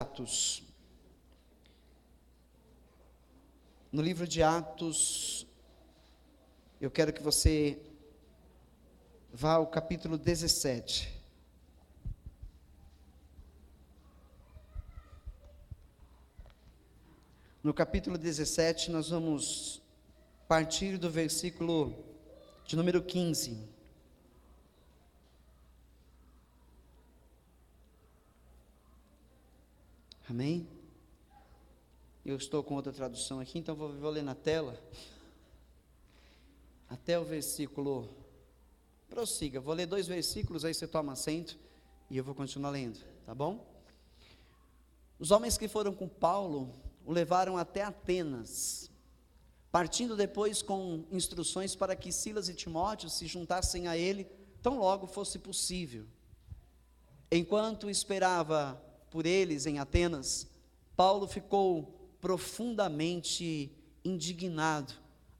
Atos. No livro de Atos, eu quero que você vá ao capítulo 17. No capítulo 17, nós vamos partir do versículo de número 15. Amém? Eu estou com outra tradução aqui, então vou ler na tela. Até o versículo. Prossiga, vou ler 2 versículos, aí você toma assento e eu vou continuar lendo, tá bom? Os homens que foram com Paulo o levaram até Atenas, partindo depois com instruções para que Silas e Timóteo se juntassem a ele, tão logo fosse possível. Enquanto esperava por eles em Atenas, Paulo ficou profundamente indignado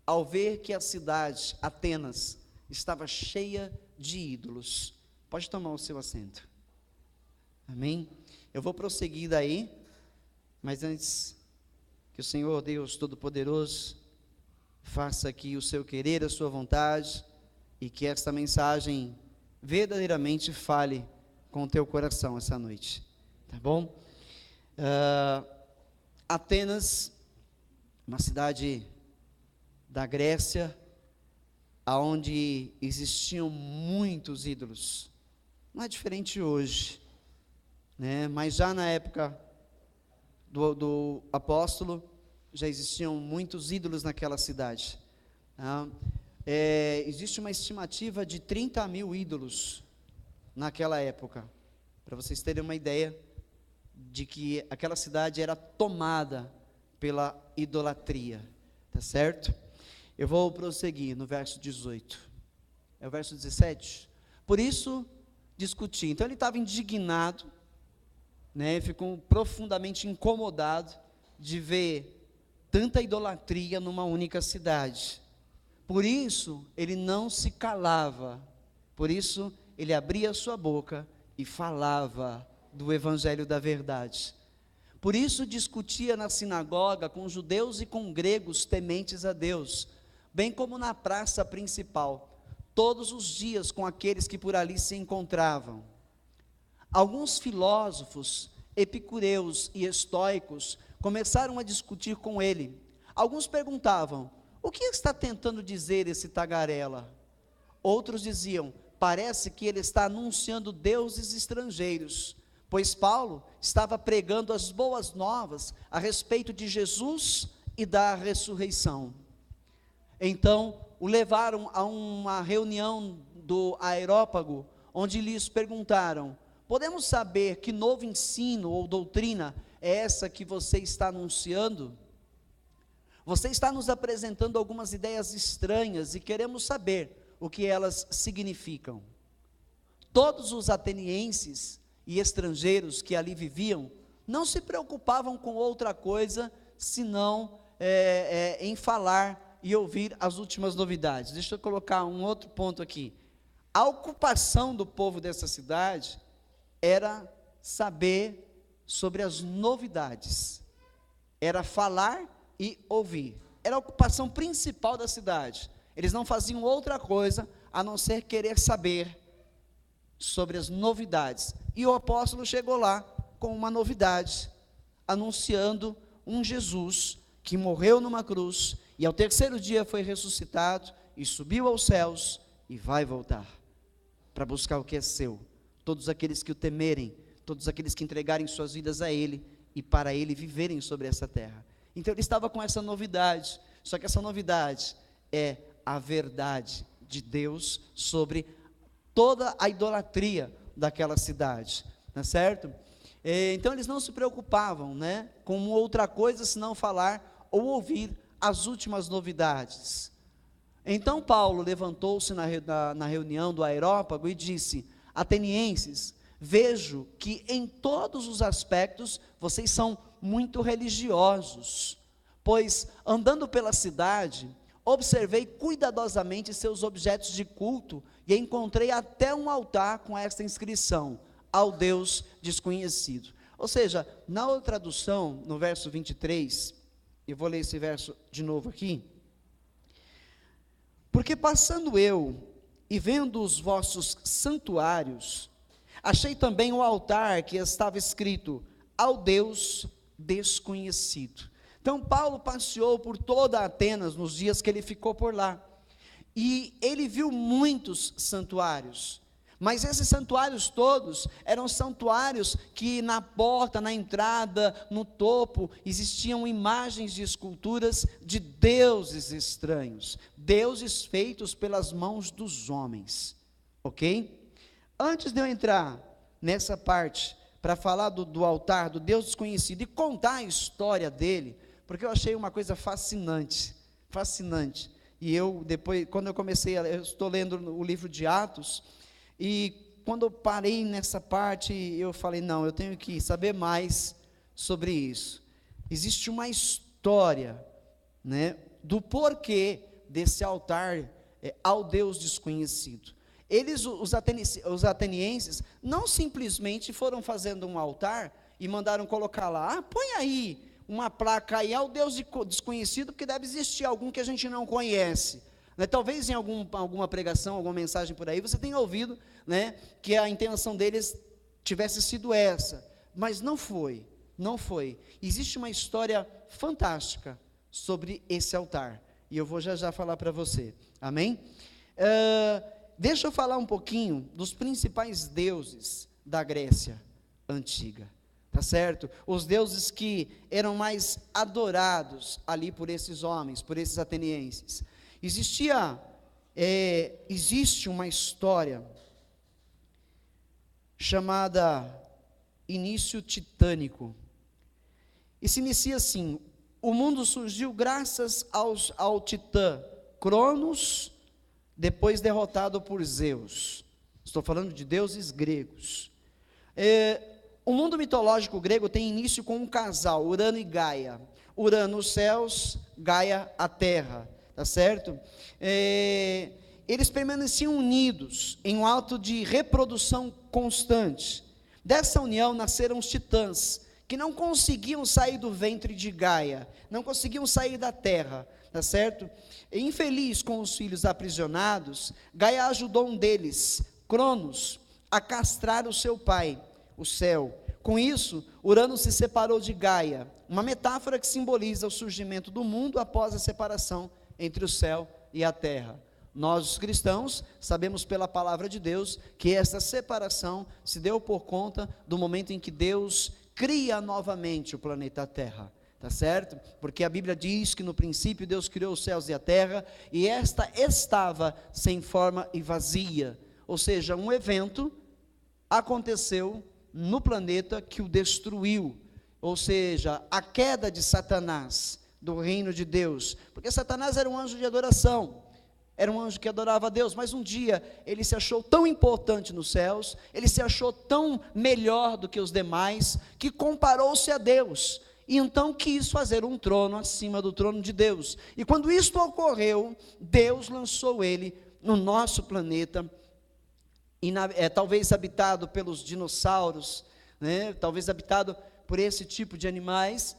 ao ver que a cidade, Atenas, estava cheia de ídolos. Pode tomar o seu assento. Amém? Eu vou prosseguir daí, mas antes que o Senhor Deus Todo-Poderoso faça aqui o seu querer, a sua vontade, e que esta mensagem verdadeiramente fale com o teu coração essa noite. Tá bom? Atenas, uma cidade da Grécia, onde existiam muitos ídolos. Não é diferente hoje, né? Mas já na época do apóstolo, já existiam muitos ídolos naquela cidade. Existe uma estimativa de 30 mil ídolos naquela época, para vocês terem uma ideia de que aquela cidade era tomada pela idolatria, tá certo? Eu vou prosseguir no verso 18, é o verso 17, por isso discuti, então ele estava indignado, né, ficou profundamente incomodado de ver tanta idolatria numa única cidade, por isso ele não se calava, por isso ele abria a sua boca e falava do evangelho da verdade. Por isso discutia na sinagoga com judeus e com gregos tementes a Deus, bem como na praça principal, todos os dias com aqueles que por ali se encontravam. Alguns filósofos, epicureus e estoicos começaram a discutir com ele. Alguns perguntavam: o que está tentando dizer esse tagarela? Outros diziam: parece que ele está anunciando deuses estrangeiros, pois Paulo estava pregando as boas novas a respeito de Jesus e da ressurreição. Então o levaram a uma reunião do Areópago, onde lhes perguntaram: podemos saber que novo ensino ou doutrina é essa que você está anunciando? Você está nos apresentando algumas ideias estranhas e queremos saber o que elas significam. Todos os atenienses e estrangeiros que ali viviam não se preocupavam com outra coisa senão em falar e ouvir as últimas novidades. Deixa eu colocar um outro ponto aqui. A ocupação do povo dessa cidade era saber sobre as novidades, era falar e ouvir, era a ocupação principal da cidade. Eles não faziam outra coisa a não ser querer saber sobre as novidades. E o apóstolo chegou lá com uma novidade, anunciando um Jesus que morreu numa cruz e ao terceiro dia foi ressuscitado e subiu aos céus e vai voltar para buscar o que é seu. Todos aqueles que o temerem, todos aqueles que entregarem suas vidas a Ele e para Ele viverem sobre essa terra. Então ele estava com essa novidade, só que essa novidade é a verdade de Deus sobre toda a idolatria daquela cidade, não é certo? Então eles não se preocupavam, né, com outra coisa senão falar ou ouvir as últimas novidades. Então Paulo levantou-se na reunião do Areópago e disse: atenienses, vejo que em todos os aspectos vocês são muito religiosos, pois andando pela cidade, observei cuidadosamente seus objetos de culto e encontrei até um altar com esta inscrição: ao Deus desconhecido. Ou seja, na outra tradução, no verso 23, eu vou ler esse verso de novo aqui. Porque passando eu e vendo os vossos santuários, achei também o altar que estava escrito, ao Deus desconhecido. Então Paulo passeou por toda Atenas nos dias que ele ficou por lá, e ele viu muitos santuários, mas esses santuários todos eram santuários que na porta, na entrada, no topo, existiam imagens de esculturas de deuses estranhos, deuses feitos pelas mãos dos homens, ok? Antes de eu entrar nessa parte, para falar do altar, do Deus desconhecido, e contar a história dele, porque eu achei uma coisa fascinante, e eu depois, quando eu estou lendo o livro de Atos, e quando eu parei nessa parte, eu falei, não, eu tenho que saber mais sobre isso. Existe uma história, né, do porquê desse altar ao Deus desconhecido. Eles, os atenienses, não simplesmente foram fazendo um altar e mandaram colocar lá, põe aí uma placa aí ao Deus desconhecido, porque deve existir algum que a gente não conhece. Talvez em alguma pregação, alguma mensagem por aí, você tenha ouvido, né, que a intenção deles tivesse sido essa, mas não foi. Existe uma história fantástica sobre esse altar, e eu vou já falar para você, amém? Deixa eu falar um pouquinho dos principais deuses da Grécia Antiga, tá certo? Os deuses que eram mais adorados ali por esses homens, por esses atenienses. Existe uma história chamada início titânico, e se inicia assim: o mundo surgiu graças ao titã Cronos, depois derrotado por Zeus. Estou falando de deuses gregos. O mundo mitológico grego tem início com um casal, Urano e Gaia. Urano os céus, Gaia a terra. Tá certo? Eles permaneciam unidos em um ato de reprodução constante. Dessa união nasceram os titãs, que não conseguiam sair do ventre de Gaia, não conseguiam sair da terra, tá certo? Infeliz com os filhos aprisionados, Gaia ajudou um deles, Cronos, a castrar o seu pai, o céu. Com isso, Urano se separou de Gaia, uma metáfora que simboliza o surgimento do mundo após a separação entre o céu e a terra. Nós, os cristãos, sabemos pela palavra de Deus que essa separação se deu por conta do momento em que Deus cria novamente o planeta Terra, tá certo? Porque a Bíblia diz que no princípio Deus criou os céus e a terra, e esta estava sem forma e vazia, ou seja, um evento aconteceu no planeta que o destruiu, ou seja, a queda de Satanás do reino de Deus, porque Satanás era um anjo de adoração, era um anjo que adorava a Deus, mas um dia ele se achou tão importante nos céus, ele se achou tão melhor do que os demais, que comparou-se a Deus, e então quis fazer um trono acima do trono de Deus, e quando isto ocorreu, Deus lançou ele no nosso planeta, talvez habitado pelos dinossauros, né? Talvez habitado por esse tipo de animais,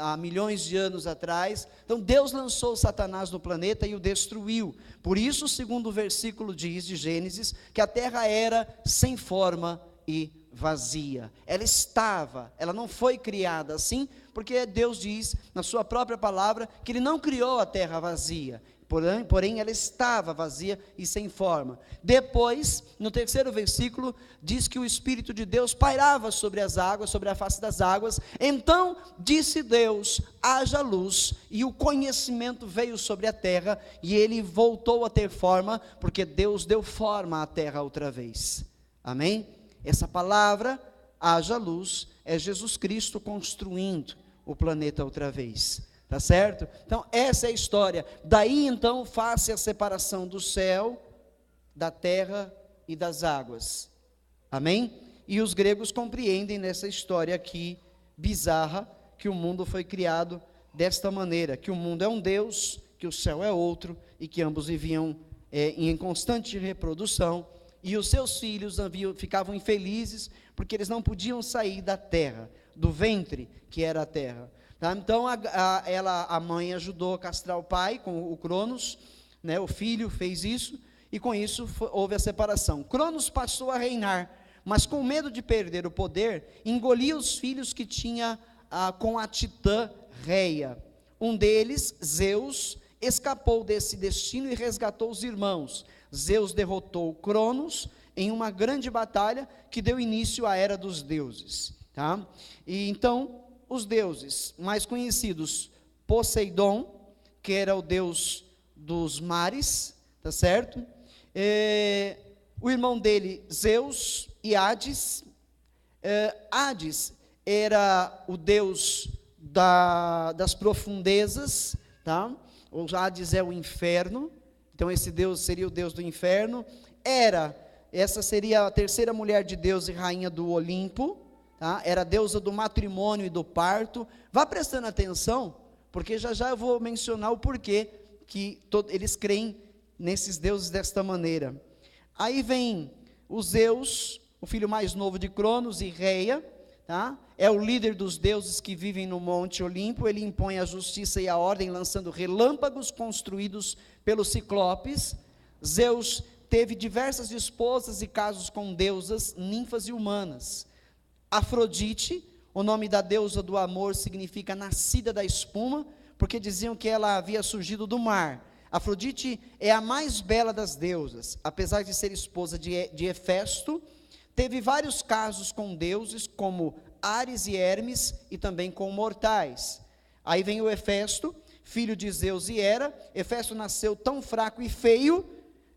há milhões de anos atrás. Então Deus lançou Satanás no planeta e o destruiu. Por isso, segundo o versículo diz de Gênesis, que a terra era sem forma e vazia. Ela não foi criada assim, porque Deus diz na sua própria palavra que Ele não criou a terra vazia. Porém, ela estava vazia e sem forma. Depois, no terceiro versículo, diz que o Espírito de Deus pairava sobre as águas, sobre a face das águas. Então, disse Deus, haja luz, e o conhecimento veio sobre a terra, e ele voltou a ter forma, porque Deus deu forma à terra outra vez. Amém? Essa palavra, haja luz, é Jesus Cristo construindo o planeta outra vez. Tá certo? Então, essa é a história. Daí, então, faz-se a separação do céu, da terra e das águas. Amém? E os gregos compreendem nessa história aqui, bizarra, que o mundo foi criado desta maneira, que o mundo é um Deus, que o céu é outro, e que ambos viviam em constante reprodução, e os seus filhos ficavam infelizes, porque eles não podiam sair da terra, do ventre que era a terra. Tá? Então a mãe ajudou a castrar o pai com o Cronos, né? O filho fez isso, e com isso houve a separação. Cronos passou a reinar, mas com medo de perder o poder, engolia os filhos que tinha com a titã Reia. Um deles, Zeus, escapou desse destino e resgatou os irmãos. Zeus derrotou Cronos em uma grande batalha que deu início à era dos deuses. Tá? E então, os deuses mais conhecidos, Poseidon, que era o deus dos mares, tá certo? O irmão dele, Zeus, e Hades. Hades era o deus das profundezas, tá? O Hades é o inferno, então esse deus seria o deus do inferno. Essa seria a terceira mulher de Deus e rainha do Olimpo, tá? Era a deusa do matrimônio e do parto. Vá prestando atenção, porque já eu vou mencionar o porquê que eles creem nesses deuses desta maneira. Aí vem o Zeus, o filho mais novo de Cronos e Reia, tá? É o líder dos deuses que vivem no Monte Olimpo. Ele impõe a justiça e a ordem, lançando relâmpagos construídos pelos ciclopes. Zeus teve diversas esposas e casos com deusas, ninfas e humanas. Afrodite, o nome da deusa do amor, significa nascida da espuma, porque diziam que ela havia surgido do mar. Afrodite é a mais bela das deusas, apesar de ser esposa de Hefesto. Teve vários casos com deuses, como Ares e Hermes, e também com mortais. Aí vem o Hefesto, filho de Zeus e Hera. Hefesto nasceu tão fraco e feio,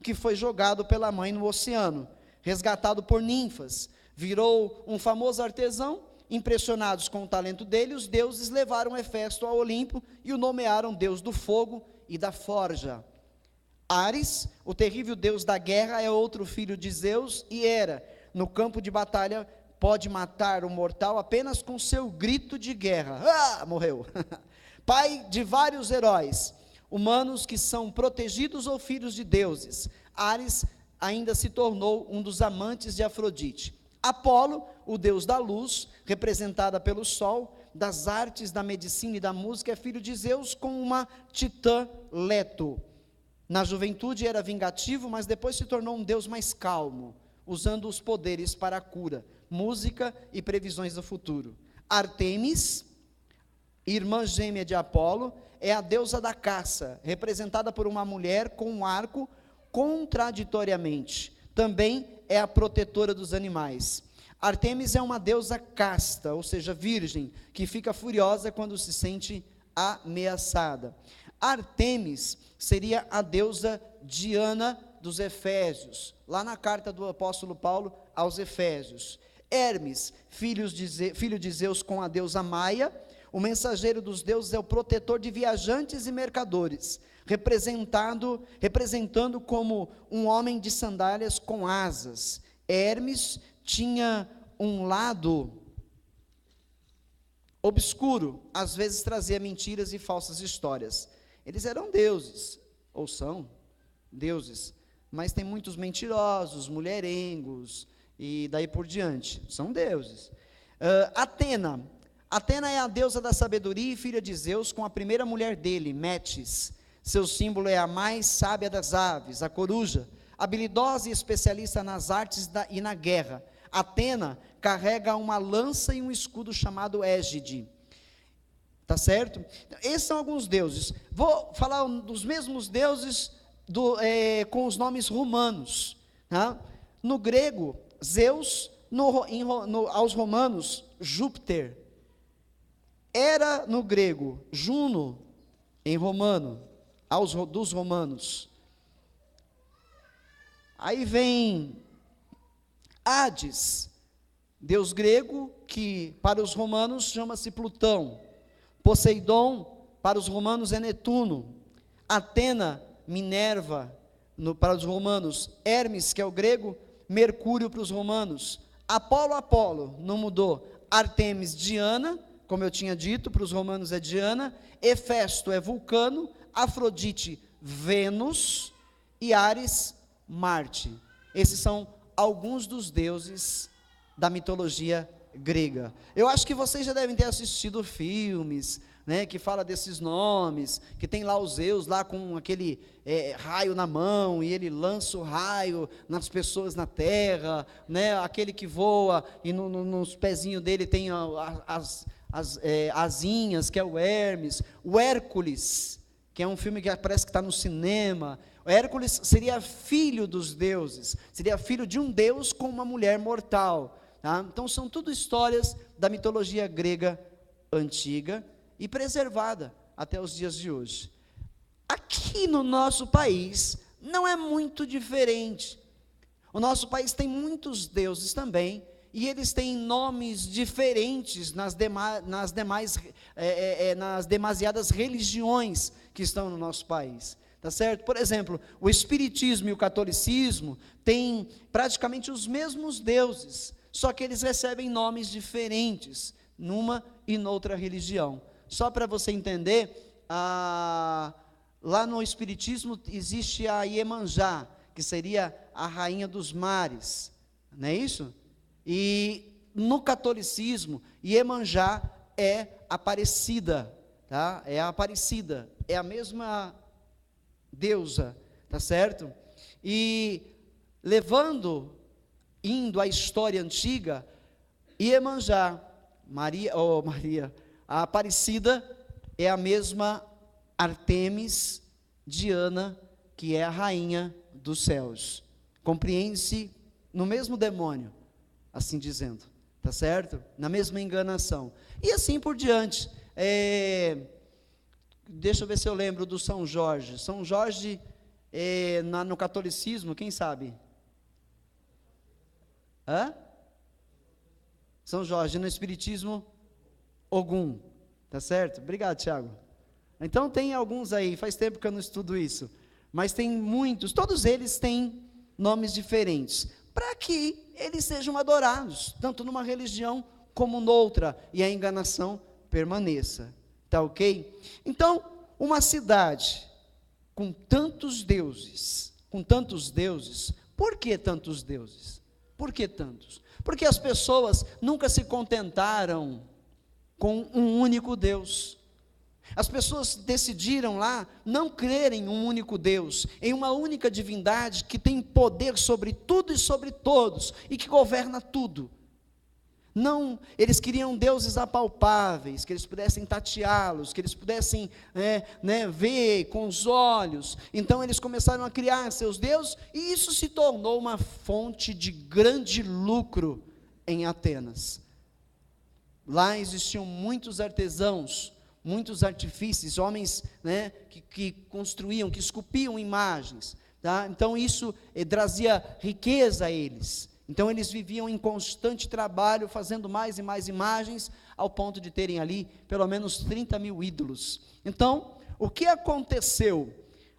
que foi jogado pela mãe no oceano, resgatado por ninfas. Virou um famoso artesão. Impressionados com o talento dele, os deuses levaram Hefesto ao Olimpo e o nomearam deus do fogo e da forja. Ares, o terrível deus da guerra, é outro filho de Zeus e Hera. No campo de batalha, pode matar o mortal apenas com seu grito de guerra. Morreu. Pai de vários heróis, humanos que são protegidos ou filhos de deuses. Ares ainda se tornou um dos amantes de Afrodite. Apolo, o deus da luz, representada pelo sol, das artes, da medicina e da música, é filho de Zeus com uma titã Leto. Na juventude era vingativo, mas depois se tornou um deus mais calmo, usando os poderes para a cura, música e previsões do futuro. Ártemis, irmã gêmea de Apolo, é a deusa da caça, representada por uma mulher com um arco contraditoriamente. Também é a protetora dos animais. Ártemis é uma deusa casta, ou seja, virgem, que fica furiosa quando se sente ameaçada. Ártemis seria a deusa Diana dos Efésios, lá na carta do apóstolo Paulo aos Efésios. Hermes, filho de Zeus com a deusa Maia, o mensageiro dos deuses, é o protetor de viajantes e mercadores, representando como um homem de sandálias com asas. Hermes tinha um lado obscuro, às vezes trazia mentiras e falsas histórias. Eles eram deuses, ou são deuses, mas tem muitos mentirosos, mulherengos, e daí por diante, são deuses. Atena é a deusa da sabedoria e filha de Zeus, com a primeira mulher dele, Metis. Seu símbolo é a mais sábia das aves, a coruja, habilidosa e especialista nas artes e na guerra. Atena carrega uma lança e um escudo chamado égide. Tá certo? Esses são alguns deuses. Vou falar dos mesmos deuses com os nomes romanos. Tá? No grego, Zeus, aos romanos, Júpiter. Hera no grego, Juno, em romano, dos romanos. Aí vem Hades, deus grego, que para os romanos chama-se Plutão. Poseidon, para os romanos, é Netuno. Atena, Minerva, para os romanos. Hermes, que é o grego, Mercúrio para os romanos. Apolo, não mudou. Ártemis, Diana, como eu tinha dito, para os romanos é Diana. Hefesto é Vulcano. Afrodite, Vênus. E Ares, Marte. Esses são alguns dos deuses da mitologia grega. Eu acho que vocês já devem ter assistido filmes, né, que fala desses nomes, que tem lá os Zeus lá com aquele raio na mão, e ele lança o raio nas pessoas na terra, né, aquele que voa, e nos pezinhos dele tem as asinhas, que é o Hermes, o Hércules, que é um filme que parece que está no cinema. O Hércules seria filho dos deuses, seria filho de um deus com uma mulher mortal, tá? Então são tudo histórias da mitologia grega antiga e preservada até os dias de hoje. Aqui no nosso país não é muito diferente. O nosso país tem muitos deuses também, e eles têm nomes diferentes nas demasiadas religiões que estão no nosso país, tá certo? Por exemplo, o espiritismo e o catolicismo têm praticamente os mesmos deuses, só que eles recebem nomes diferentes numa e noutra religião. Só para você entender, lá no espiritismo existe a Iemanjá, que seria a rainha dos mares, não é isso? E no catolicismo, Iemanjá é Aparecida, tá? É a Aparecida, é a mesma deusa, tá certo? E indo à história antiga, Iemanjá, a Aparecida é a mesma Ártemis, Diana, que é a rainha dos céus. Compreende-se no mesmo demônio, assim dizendo, tá certo? Na mesma enganação. E assim por diante. Deixa eu ver se eu lembro do São Jorge. São Jorge, no catolicismo, quem sabe? São Jorge, no espiritismo, Ogum, tá certo? Obrigado, Tiago. Então tem alguns aí, faz tempo que eu não estudo isso, mas tem muitos, todos eles têm nomes diferentes, para que eles sejam adorados, tanto numa religião como noutra, e a enganação permaneça, tá ok? Então, uma cidade com tantos deuses, por que tantos deuses? Por que tantos? Porque as pessoas nunca se contentaram com um único Deus. As pessoas decidiram lá não crer em um único Deus, em uma única divindade que tem poder sobre tudo e sobre todos, e que governa tudo. Não, eles queriam deuses apalpáveis, que eles pudessem tateá-los, que eles pudessem ver com os olhos. Então eles começaram a criar seus deuses, e isso se tornou uma fonte de grande lucro em Atenas. Lá existiam muitos artesãos, muitos artífices, homens que construíam, que esculpiam imagens, tá? Então isso trazia riqueza a eles. Então eles viviam em constante trabalho, fazendo mais e mais imagens, ao ponto de terem ali pelo menos 30 mil ídolos. Então, o que aconteceu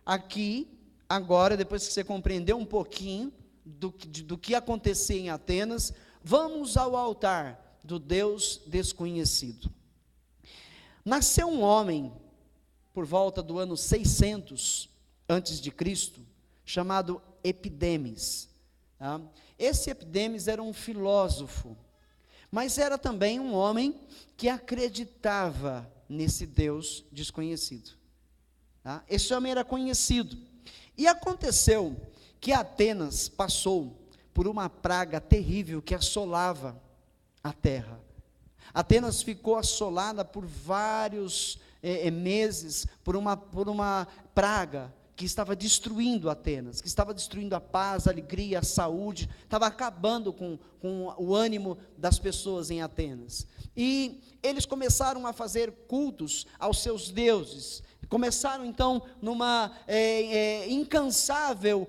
aqui, agora, depois que você compreendeu um pouquinho do que acontecia em Atenas, vamos ao altar do Deus desconhecido. Nasceu um homem, por volta do ano 600 antes de Cristo, chamado Epidemes. Tá? Esse Epidemes era um filósofo, mas era também um homem que acreditava nesse Deus desconhecido. Tá? Esse homem era conhecido. E aconteceu que Atenas passou por uma praga terrível que assolava a terra. Atenas ficou assolada por vários meses, por uma praga que estava destruindo Atenas, que estava destruindo a paz, a alegria, a saúde, estava acabando com o ânimo das pessoas em Atenas. E eles começaram a fazer cultos aos seus deuses, começaram então numa incansável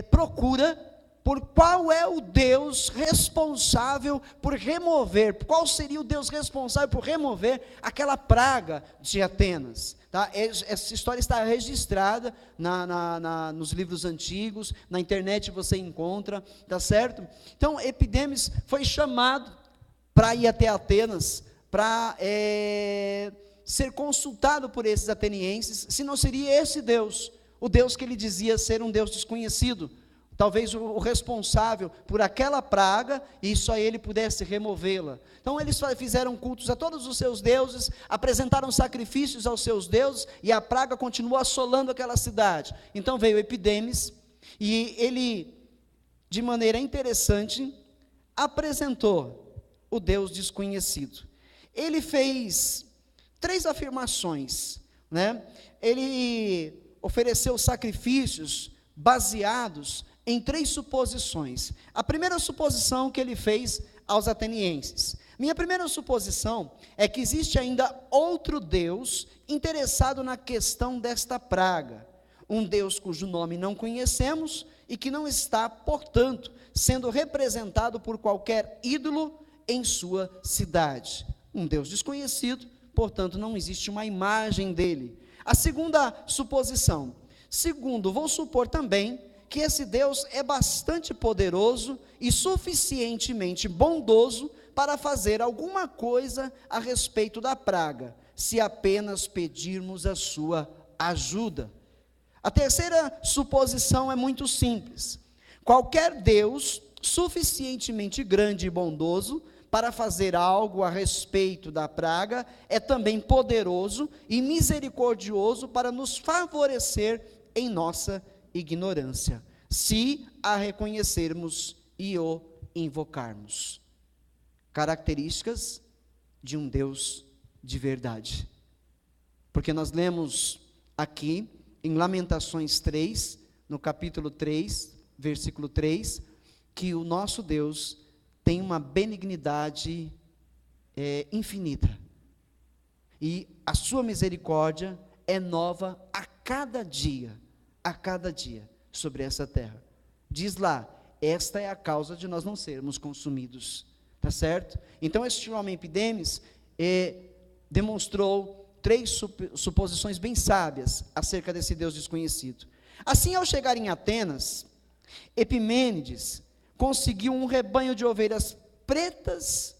procura por qual é o Deus responsável por remover, qual seria o Deus responsável por remover aquela praga de Atenas. Tá? Essa história está registrada nos livros antigos, na internet você encontra, tá certo? Então, Epidemes foi chamado para ir até Atenas, para ser consultado por esses atenienses, se não seria esse Deus, o Deus que ele dizia ser um Deus desconhecido, talvez o responsável por aquela praga, e só ele pudesse removê-la. Então eles fizeram cultos a todos os seus deuses, apresentaram sacrifícios aos seus deuses, e a praga continuou assolando aquela cidade. Então veio Epidemes, e ele, de maneira interessante, apresentou o Deus desconhecido. Ele fez 3 afirmações, né? Ele ofereceu sacrifícios baseados em 3 suposições. A primeira suposição que ele fez aos atenienses: minha primeira suposição é que existe ainda outro Deus interessado na questão desta praga, um Deus cujo nome não conhecemos e que não está, portanto, sendo representado por qualquer ídolo em sua cidade. Um Deus desconhecido, portanto, não existe uma imagem dele. A segunda suposição: segundo, vou supor também que esse Deus é bastante poderoso e suficientemente bondoso para fazer alguma coisa a respeito da praga, se apenas pedirmos a sua ajuda. A terceira suposição é muito simples: qualquer Deus suficientemente grande e bondoso para fazer algo a respeito da praga é também poderoso e misericordioso para nos favorecer em nossa ignorância, se a reconhecermos e o invocarmos. Características de um Deus de verdade. Porque nós lemos aqui em Lamentações 3, no capítulo 3, versículo 3, que o nosso Deus tem uma benignidade infinita, e a sua misericórdia é nova a cada dia, sobre essa terra. Diz lá, esta é a causa de nós não sermos consumidos, tá certo? Então este homem Epidemes demonstrou 3 suposições bem sábias acerca desse Deus desconhecido. Assim, ao chegar em Atenas, Epimênides conseguiu um rebanho de ovelhas pretas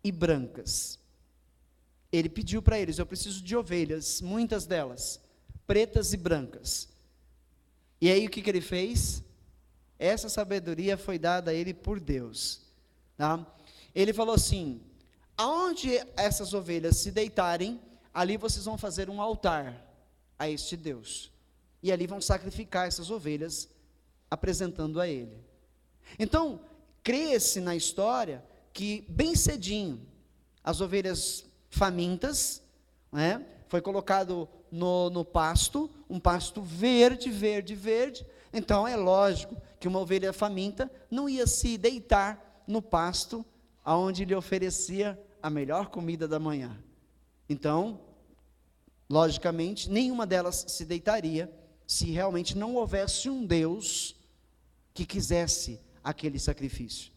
e brancas. Ele pediu para eles: eu preciso de ovelhas, muitas delas, pretas e brancas. E aí o que ele fez? Essa sabedoria foi dada a ele por Deus, tá? Ele falou assim: aonde essas ovelhas se deitarem, ali vocês vão fazer um altar a este Deus, e ali vão sacrificar essas ovelhas, apresentando a ele. Então, crê-se na história que bem cedinho, as ovelhas famintas, né, foi colocado no pasto, um pasto verde, então é lógico que uma ovelha faminta não ia se deitar no pasto, aonde lhe oferecia a melhor comida da manhã. Então, logicamente, nenhuma delas se deitaria, se realmente não houvesse um Deus que quisesse aquele sacrifício.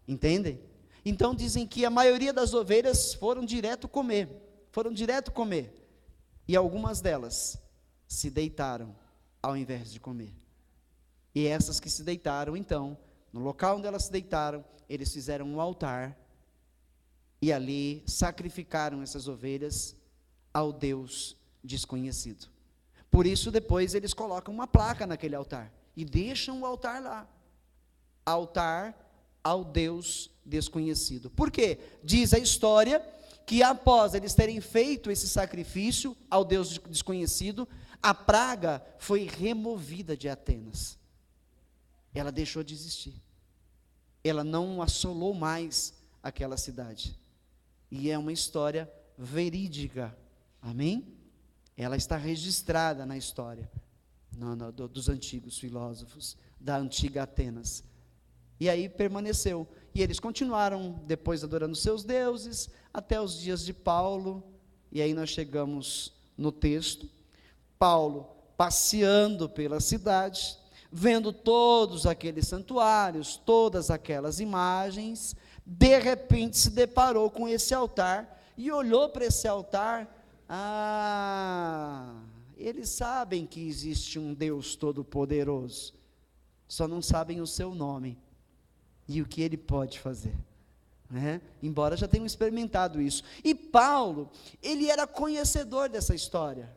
Entendem? Então dizem que a maioria das ovelhas foram direto comer, e algumas delas se deitaram ao invés de comer. E essas que se deitaram, então, no local onde elas se deitaram, eles fizeram um altar, e ali sacrificaram essas ovelhas ao Deus desconhecido. Por isso depois eles colocam uma placa naquele altar, e deixam o altar lá, altar ao Deus desconhecido. Por quê? Diz a história que após eles terem feito esse sacrifício ao Deus desconhecido, a praga foi removida de Atenas. Ela deixou de existir. Ela não assolou mais aquela cidade. E é uma história verídica. Amém? Ela está registrada na história dos antigos filósofos, da antiga Atenas. E aí permaneceu. E eles continuaram depois adorando seus deuses, até os dias de Paulo. E aí nós chegamos no texto. Paulo passeando pela cidade, vendo todos aqueles santuários, todas aquelas imagens, de repente se deparou com esse altar, e olhou para esse altar. Eles sabem que existe um Deus Todo-Poderoso, só não sabem o seu nome e o que ele pode fazer, né? Embora já tenham experimentado isso. E Paulo, ele era conhecedor dessa história,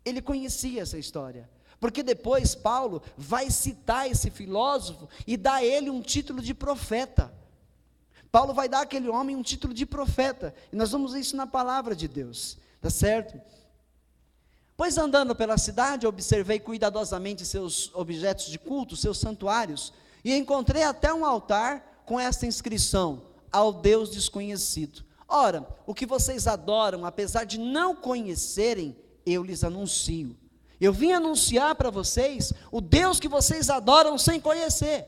ele conhecia essa história, Porque depois Paulo vai citar esse filósofo e dá a ele um título de profeta. Paulo vai dar àquele homem um título de profeta, e nós vamos ver isso na palavra de Deus, tá certo? Pois andando pela cidade, observei cuidadosamente seus objetos de culto, seus santuários, e encontrei até um altar com esta inscrição: ao Deus desconhecido. Ora, o que vocês adoram, apesar de não conhecerem, eu lhes anuncio. Eu vim anunciar para vocês o Deus que vocês adoram sem conhecer.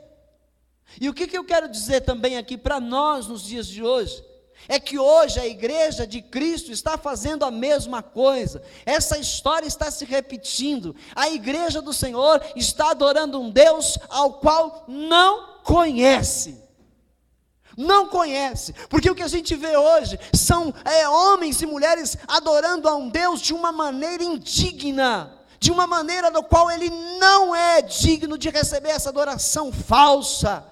E o que eu quero dizer também aqui para nós nos dias de hoje? É que hoje a igreja de Cristo está fazendo a mesma coisa. Essa história está se repetindo. A igreja do Senhor está adorando um Deus ao qual não conhece. Não conhece, porque o que a gente vê hoje são homens e mulheres adorando a um Deus de uma maneira indigna, de uma maneira no qual ele não é digno de receber essa adoração falsa,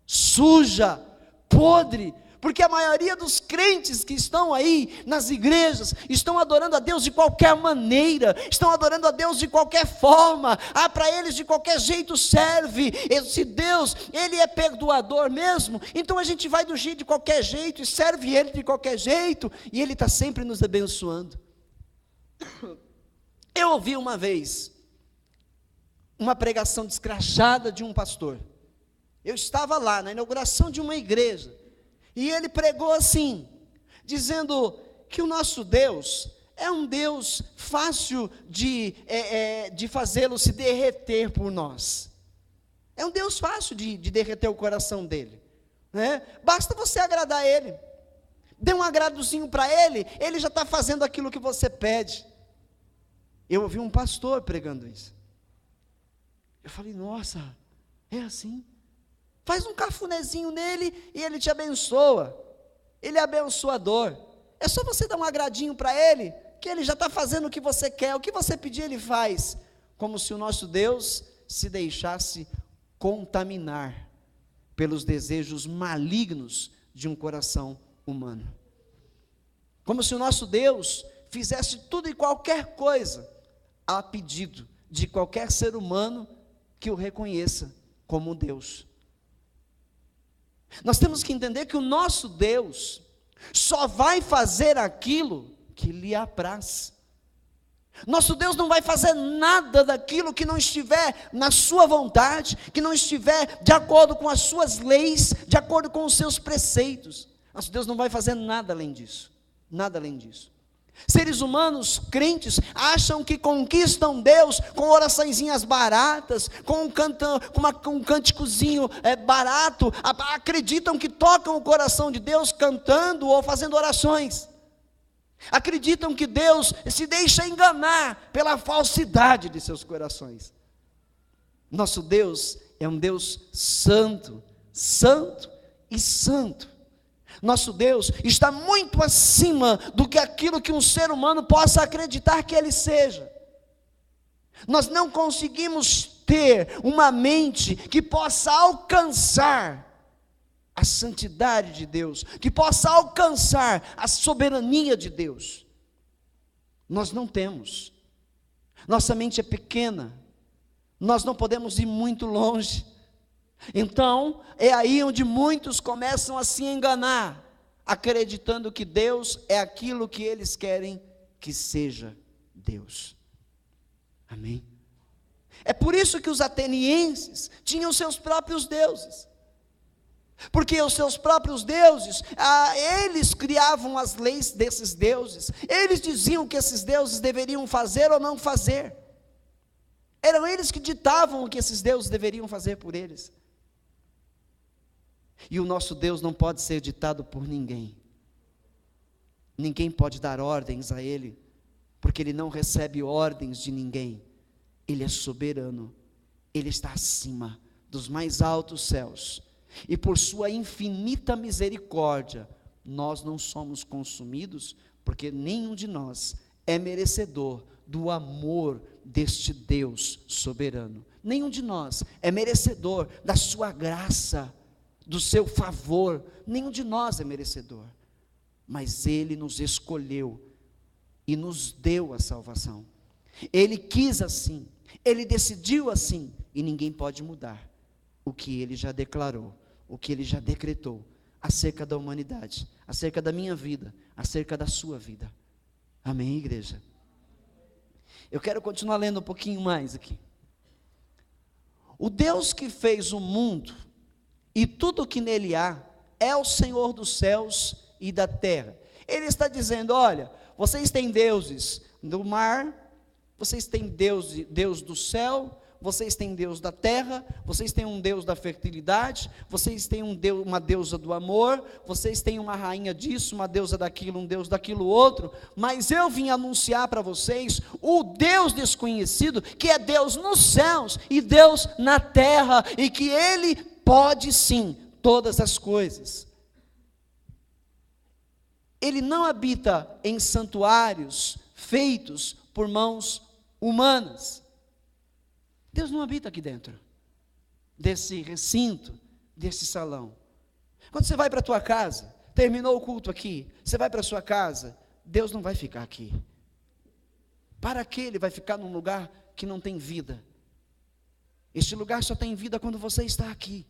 suja, podre, porque a maioria dos crentes que estão aí nas igrejas, estão adorando a Deus de qualquer maneira, estão adorando a Deus de qualquer forma, para eles de qualquer jeito serve. Esse Deus, Ele é perdoador mesmo, então a gente vai do jeito de qualquer jeito, e serve Ele de qualquer jeito, e Ele está sempre nos abençoando. Eu ouvi uma vez, uma pregação descrachada de um pastor. Eu estava lá, na inauguração de uma igreja, e ele pregou assim, dizendo que o nosso Deus é um Deus fácil de fazê-lo se derreter por nós. É um Deus fácil de derreter o coração dele, né? Basta você agradar ele, dê um agradozinho para ele, ele já está fazendo aquilo que você pede. Eu ouvi um pastor pregando isso. Eu falei, nossa, é assim? Faz um cafunézinho nele e ele te abençoa. Ele é abençoador. É só você dar um agradinho para ele, que ele já está fazendo o que você quer. O que você pedir, ele faz. Como se o nosso Deus se deixasse contaminar pelos desejos malignos de um coração humano. Como se o nosso Deus fizesse tudo e qualquer coisa a pedido de qualquer ser humano que o reconheça como Deus. Nós temos que entender que o nosso Deus só vai fazer aquilo que lhe apraz. Nosso Deus não vai fazer nada daquilo que não estiver na sua vontade, que não estiver de acordo com as suas leis, de acordo com os seus preceitos. Nosso Deus não vai fazer nada além disso, nada além disso. Seres humanos, crentes, acham que conquistam Deus com oraçõezinhas baratas, com um cânticozinho barato, acreditam que tocam o coração de Deus cantando ou fazendo orações, acreditam que Deus se deixa enganar pela falsidade de seus corações. Nosso Deus é um Deus santo, santo e santo. Nosso Deus está muito acima do que aquilo que um ser humano possa acreditar que Ele seja. Nós não conseguimos ter uma mente que possa alcançar a santidade de Deus, que possa alcançar a soberania de Deus. Nós não temos. Nossa mente é pequena, nós não podemos ir muito longe. Então, é aí onde muitos começam a se enganar, acreditando que Deus é aquilo que eles querem que seja Deus. Amém? É por isso que os atenienses tinham seus próprios deuses, porque os seus próprios deuses, eles criavam as leis desses deuses, eles diziam que esses deuses deveriam fazer ou não fazer, eram eles que ditavam o que esses deuses deveriam fazer por eles. E o nosso Deus não pode ser ditado por ninguém. Ninguém pode dar ordens a Ele, porque Ele não recebe ordens de ninguém. Ele é soberano, Ele está acima dos mais altos céus, e por sua infinita misericórdia, nós não somos consumidos, porque nenhum de nós é merecedor do amor deste Deus soberano. Nenhum de nós é merecedor da sua graça, do seu favor. Nenhum de nós é merecedor, mas Ele nos escolheu e nos deu a salvação. Ele quis assim, Ele decidiu assim, e ninguém pode mudar o que Ele já declarou, o que Ele já decretou, acerca da humanidade, acerca da minha vida, acerca da sua vida. Amém, igreja? Eu quero continuar lendo um pouquinho mais aqui. O Deus que fez o mundo e tudo o que nele há, é o Senhor dos céus e da terra. Ele está dizendo, olha, vocês têm deuses do mar, vocês têm Deus do céu, vocês têm Deus da terra, vocês têm um Deus da fertilidade, vocês têm uma deusa do amor, vocês têm uma rainha disso, uma deusa daquilo, um Deus daquilo outro, mas eu vim anunciar para vocês o Deus desconhecido, que é Deus nos céus e Deus na terra, e que Ele pode sim todas as coisas. Ele não habita em santuários feitos por mãos humanas. Deus não habita aqui dentro desse recinto, desse salão. Quando você vai para a tua casa, terminou o culto aqui, você vai para a sua casa, Deus não vai ficar aqui. Para que Ele vai ficar num lugar que não tem vida? Este lugar só tem vida quando você está aqui,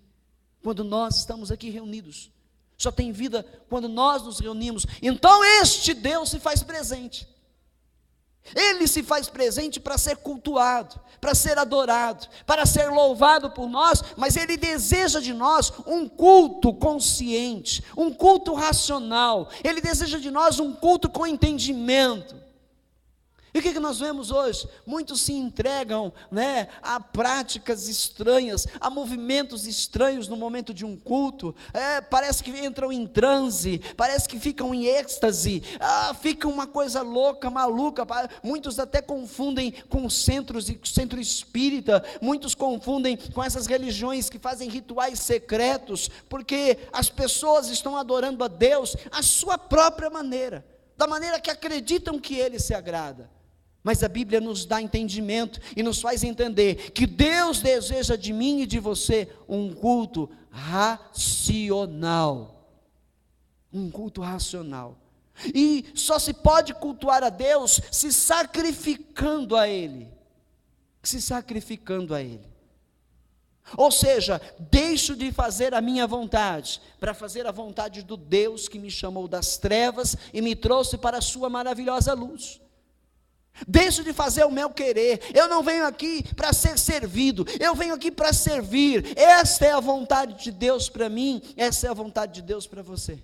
quando nós estamos aqui reunidos. Só tem vida quando nós nos reunimos. Então este Deus se faz presente. Ele se faz presente para ser cultuado, para ser adorado, para ser louvado por nós, mas Ele deseja de nós um culto consciente, um culto racional. Ele deseja de nós um culto com entendimento. E o que nós vemos hoje? Muitos se entregam, a práticas estranhas, a movimentos estranhos no momento de um culto. Parece que entram em transe, parece que ficam em êxtase, fica uma coisa louca, maluca. Muitos até confundem com centro espírita, muitos confundem com essas religiões que fazem rituais secretos, porque as pessoas estão adorando a Deus à sua própria maneira, da maneira que acreditam que Ele se agrada. Mas a Bíblia nos dá entendimento e nos faz entender que Deus deseja de mim e de você um culto racional. Um culto racional. E só se pode cultuar a Deus se sacrificando a Ele. Se sacrificando a Ele. Ou seja, deixo de fazer a minha vontade, para fazer a vontade do Deus que me chamou das trevas e me trouxe para a sua maravilhosa luz. Deixo de fazer o meu querer. Eu não venho aqui para ser servido, eu venho aqui para servir. Esta é a vontade de Deus para mim, essa é a vontade de Deus para você.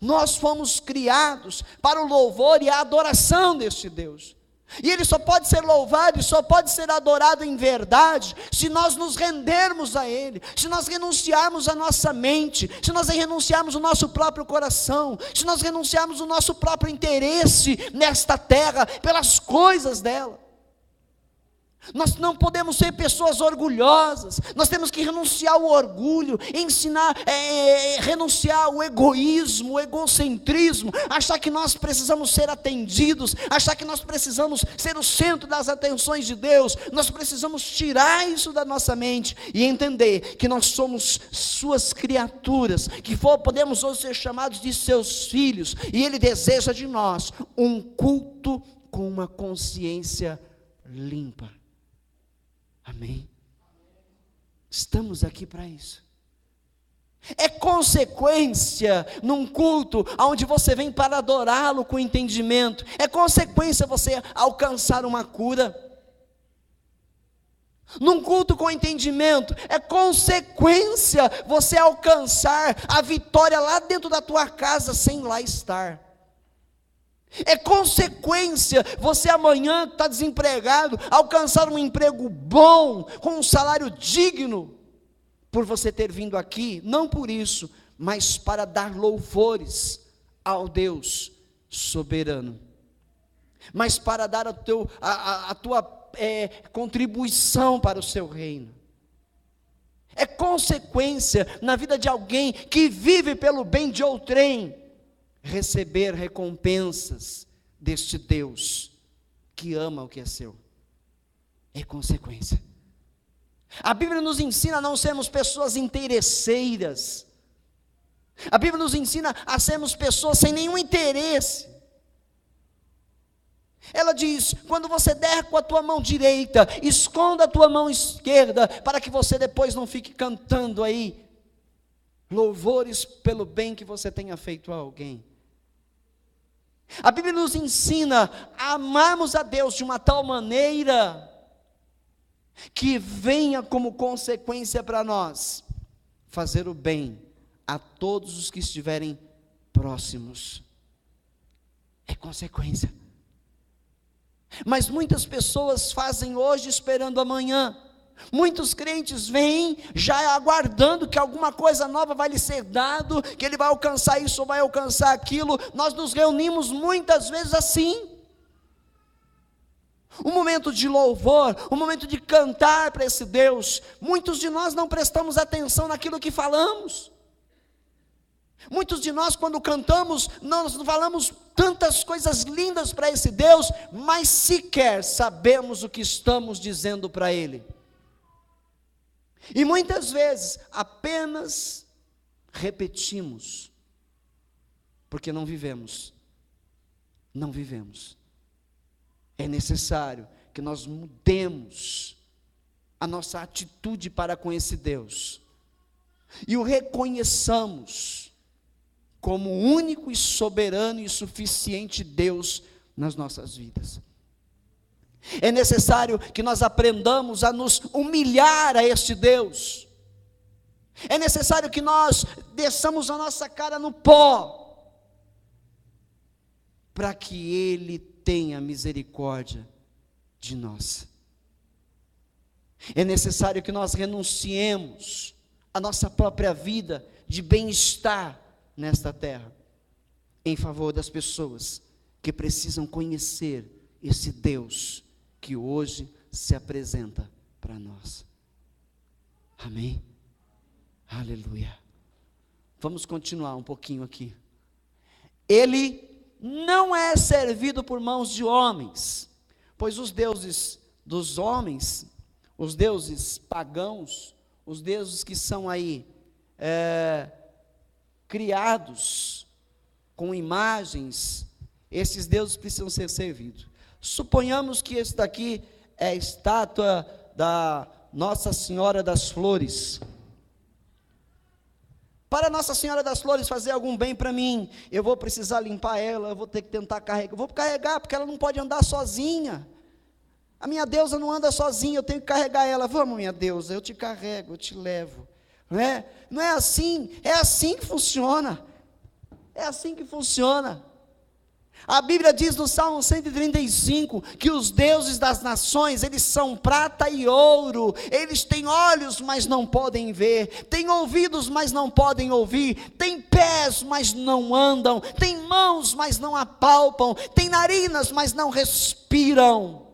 Nós fomos criados para o louvor e a adoração deste Deus. E Ele só pode ser louvado e só pode ser adorado em verdade se nós nos rendermos a Ele, se nós renunciarmos a nossa mente, se nós renunciarmos o nosso próprio coração, se nós renunciarmos o nosso próprio interesse nesta terra, pelas coisas dela. Nós não podemos ser pessoas orgulhosas, nós temos que renunciar ao orgulho, renunciar ao egoísmo, o egocentrismo, achar que nós precisamos ser atendidos, achar que nós precisamos ser o centro das atenções de Deus. Nós precisamos tirar isso da nossa mente e entender que nós somos suas criaturas, que podemos hoje ser chamados de seus filhos, e Ele deseja de nós um culto com uma consciência limpa. Amém? Estamos aqui para isso. É consequência num culto onde você vem para adorá-lo com entendimento. É consequência você alcançar uma cura. Num culto com entendimento, é consequência você alcançar a vitória lá dentro da tua casa sem lá estar. É consequência você amanhã que está desempregado, alcançar um emprego bom, com um salário digno, por você ter vindo aqui, não por isso, mas para dar louvores ao Deus soberano, mas para dar a tua contribuição para o seu reino. É consequência na vida de alguém que vive pelo bem de outrem, receber recompensas deste Deus que ama o que é seu. É consequência. A Bíblia nos ensina a não sermos pessoas interesseiras. A Bíblia nos ensina a sermos pessoas sem nenhum interesse. Ela diz: quando você der com a tua mão direita, esconda a tua mão esquerda, para que você depois não fique cantando aí louvores pelo bem que você tenha feito a alguém. A Bíblia nos ensina a amarmos a Deus de uma tal maneira que venha como consequência para nós fazer o bem a todos os que estiverem próximos. É consequência. Mas muitas pessoas fazem hoje esperando amanhã. Muitos crentes vêm já aguardando que alguma coisa nova vai lhe ser dado, que ele vai alcançar isso ou vai alcançar aquilo. Nós nos reunimos muitas vezes assim. Um momento de louvor, um momento de cantar para esse Deus. Muitos de nós não prestamos atenção naquilo que falamos. Muitos de nós, quando cantamos, nós falamos tantas coisas lindas para esse Deus, mas sequer sabemos o que estamos dizendo para Ele. E muitas vezes apenas repetimos, porque não vivemos. Não vivemos. É necessário que nós mudemos a nossa atitude para com esse Deus e o reconheçamos como o único e soberano e suficiente Deus nas nossas vidas. É necessário que nós aprendamos a nos humilhar a este Deus. É necessário que nós desçamos a nossa cara no pó, para que Ele tenha misericórdia de nós. É necessário que nós renunciemos a nossa própria vida de bem-estar nesta terra, em favor das pessoas que precisam conhecer esse Deus que hoje se apresenta para nós. Amém? Aleluia. Vamos continuar um pouquinho aqui. Ele não é servido por mãos de homens, pois os deuses dos homens, os deuses pagãos, os deuses que são aí criados com imagens, esses deuses precisam ser servidos. Suponhamos que esse daqui é a estátua da Nossa Senhora das Flores. Para Nossa Senhora das Flores fazer algum bem para mim, eu vou precisar limpar ela, eu vou ter que tentar carregar, eu vou carregar, porque ela não pode andar sozinha. A minha deusa não anda sozinha, eu tenho que carregar ela. Vamos, minha deusa, eu te carrego, eu te levo. Não é assim, é assim que funciona. É assim que funciona. A Bíblia diz no Salmo 135, que os deuses das nações, eles são prata e ouro, eles têm olhos, mas não podem ver, têm ouvidos, mas não podem ouvir, têm pés, mas não andam, têm mãos, mas não apalpam, têm narinas, mas não respiram,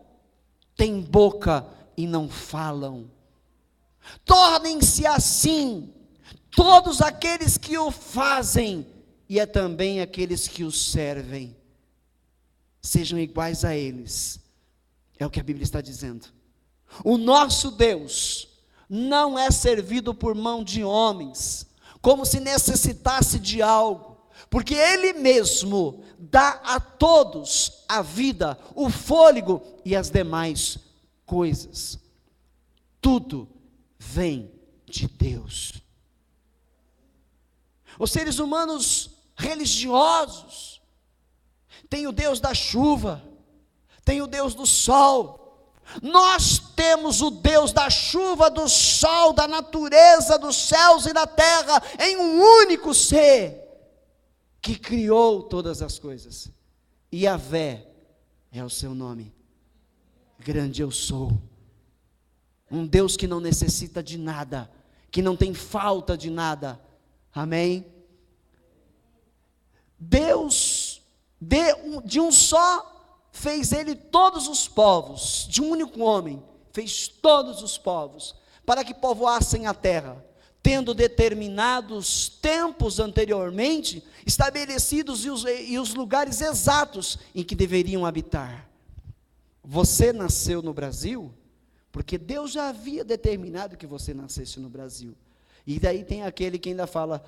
têm boca e não falam. Tornem-se assim todos aqueles que o fazem, e é também aqueles que o servem. Sejam iguais a eles, é o que a Bíblia está dizendo. O nosso Deus não é servido por mão de homens, como se necessitasse de algo, porque Ele mesmo dá a todos a vida, o fôlego e as demais coisas. Tudo vem de Deus. Os seres humanos religiosos tem o Deus da chuva, tem o Deus do sol. Nós temos o Deus da chuva, do sol, da natureza, dos céus e da terra, em um único ser, que criou todas as coisas. Yahvé é o seu nome. Grande eu sou. Um Deus que não necessita de nada, que não tem falta de nada. Amém? Deus, de um só, fez Ele todos os povos, de um único homem, fez todos os povos, para que povoassem a terra, tendo determinados tempos anteriormente, estabelecidos e os lugares exatos em que deveriam habitar. Você nasceu no Brasil, porque Deus já havia determinado que você nascesse no Brasil, E daí tem aquele que ainda fala,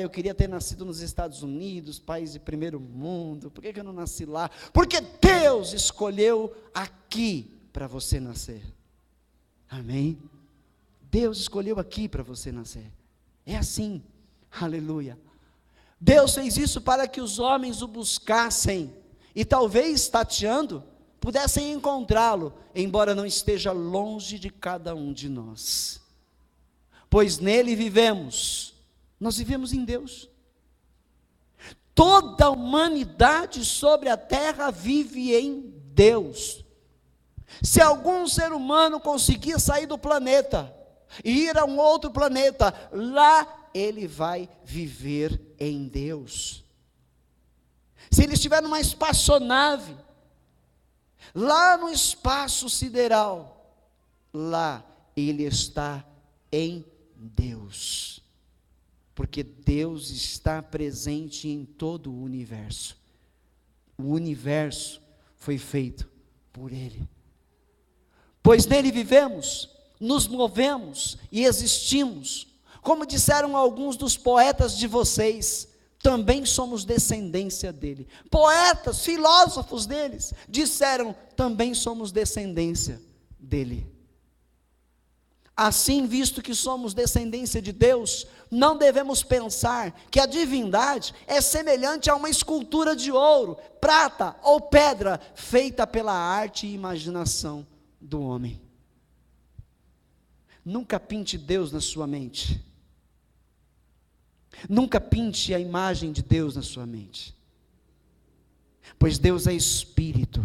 eu queria ter nascido nos Estados Unidos, país de primeiro mundo, por que eu não nasci lá? Porque Deus escolheu aqui para você nascer. Amém? Deus escolheu aqui para você nascer. É assim, aleluia. Deus fez isso para que os homens o buscassem, e talvez, tateando, pudessem encontrá-lo, embora não esteja longe de cada um de nós. Pois nele vivemos, nós vivemos em Deus. Toda a humanidade sobre a terra vive em Deus. Se algum ser humano conseguir sair do planeta e ir a um outro planeta, lá ele vai viver em Deus. Se ele estiver numa espaçonave, lá no espaço sideral, lá ele está em Deus, porque Deus está presente em todo o universo. O universo foi feito por Ele. Pois nele vivemos, nos movemos e existimos. Como disseram alguns dos poetas de vocês, também somos descendência dele. Poetas, filósofos deles, disseram, também somos descendência dele. Assim, visto que somos descendência de Deus, não devemos pensar que a divindade é semelhante a uma escultura de ouro, prata ou pedra, feita pela arte e imaginação do homem. Nunca pinte Deus na sua mente. Nunca pinte a imagem de Deus na sua mente. Pois Deus é espírito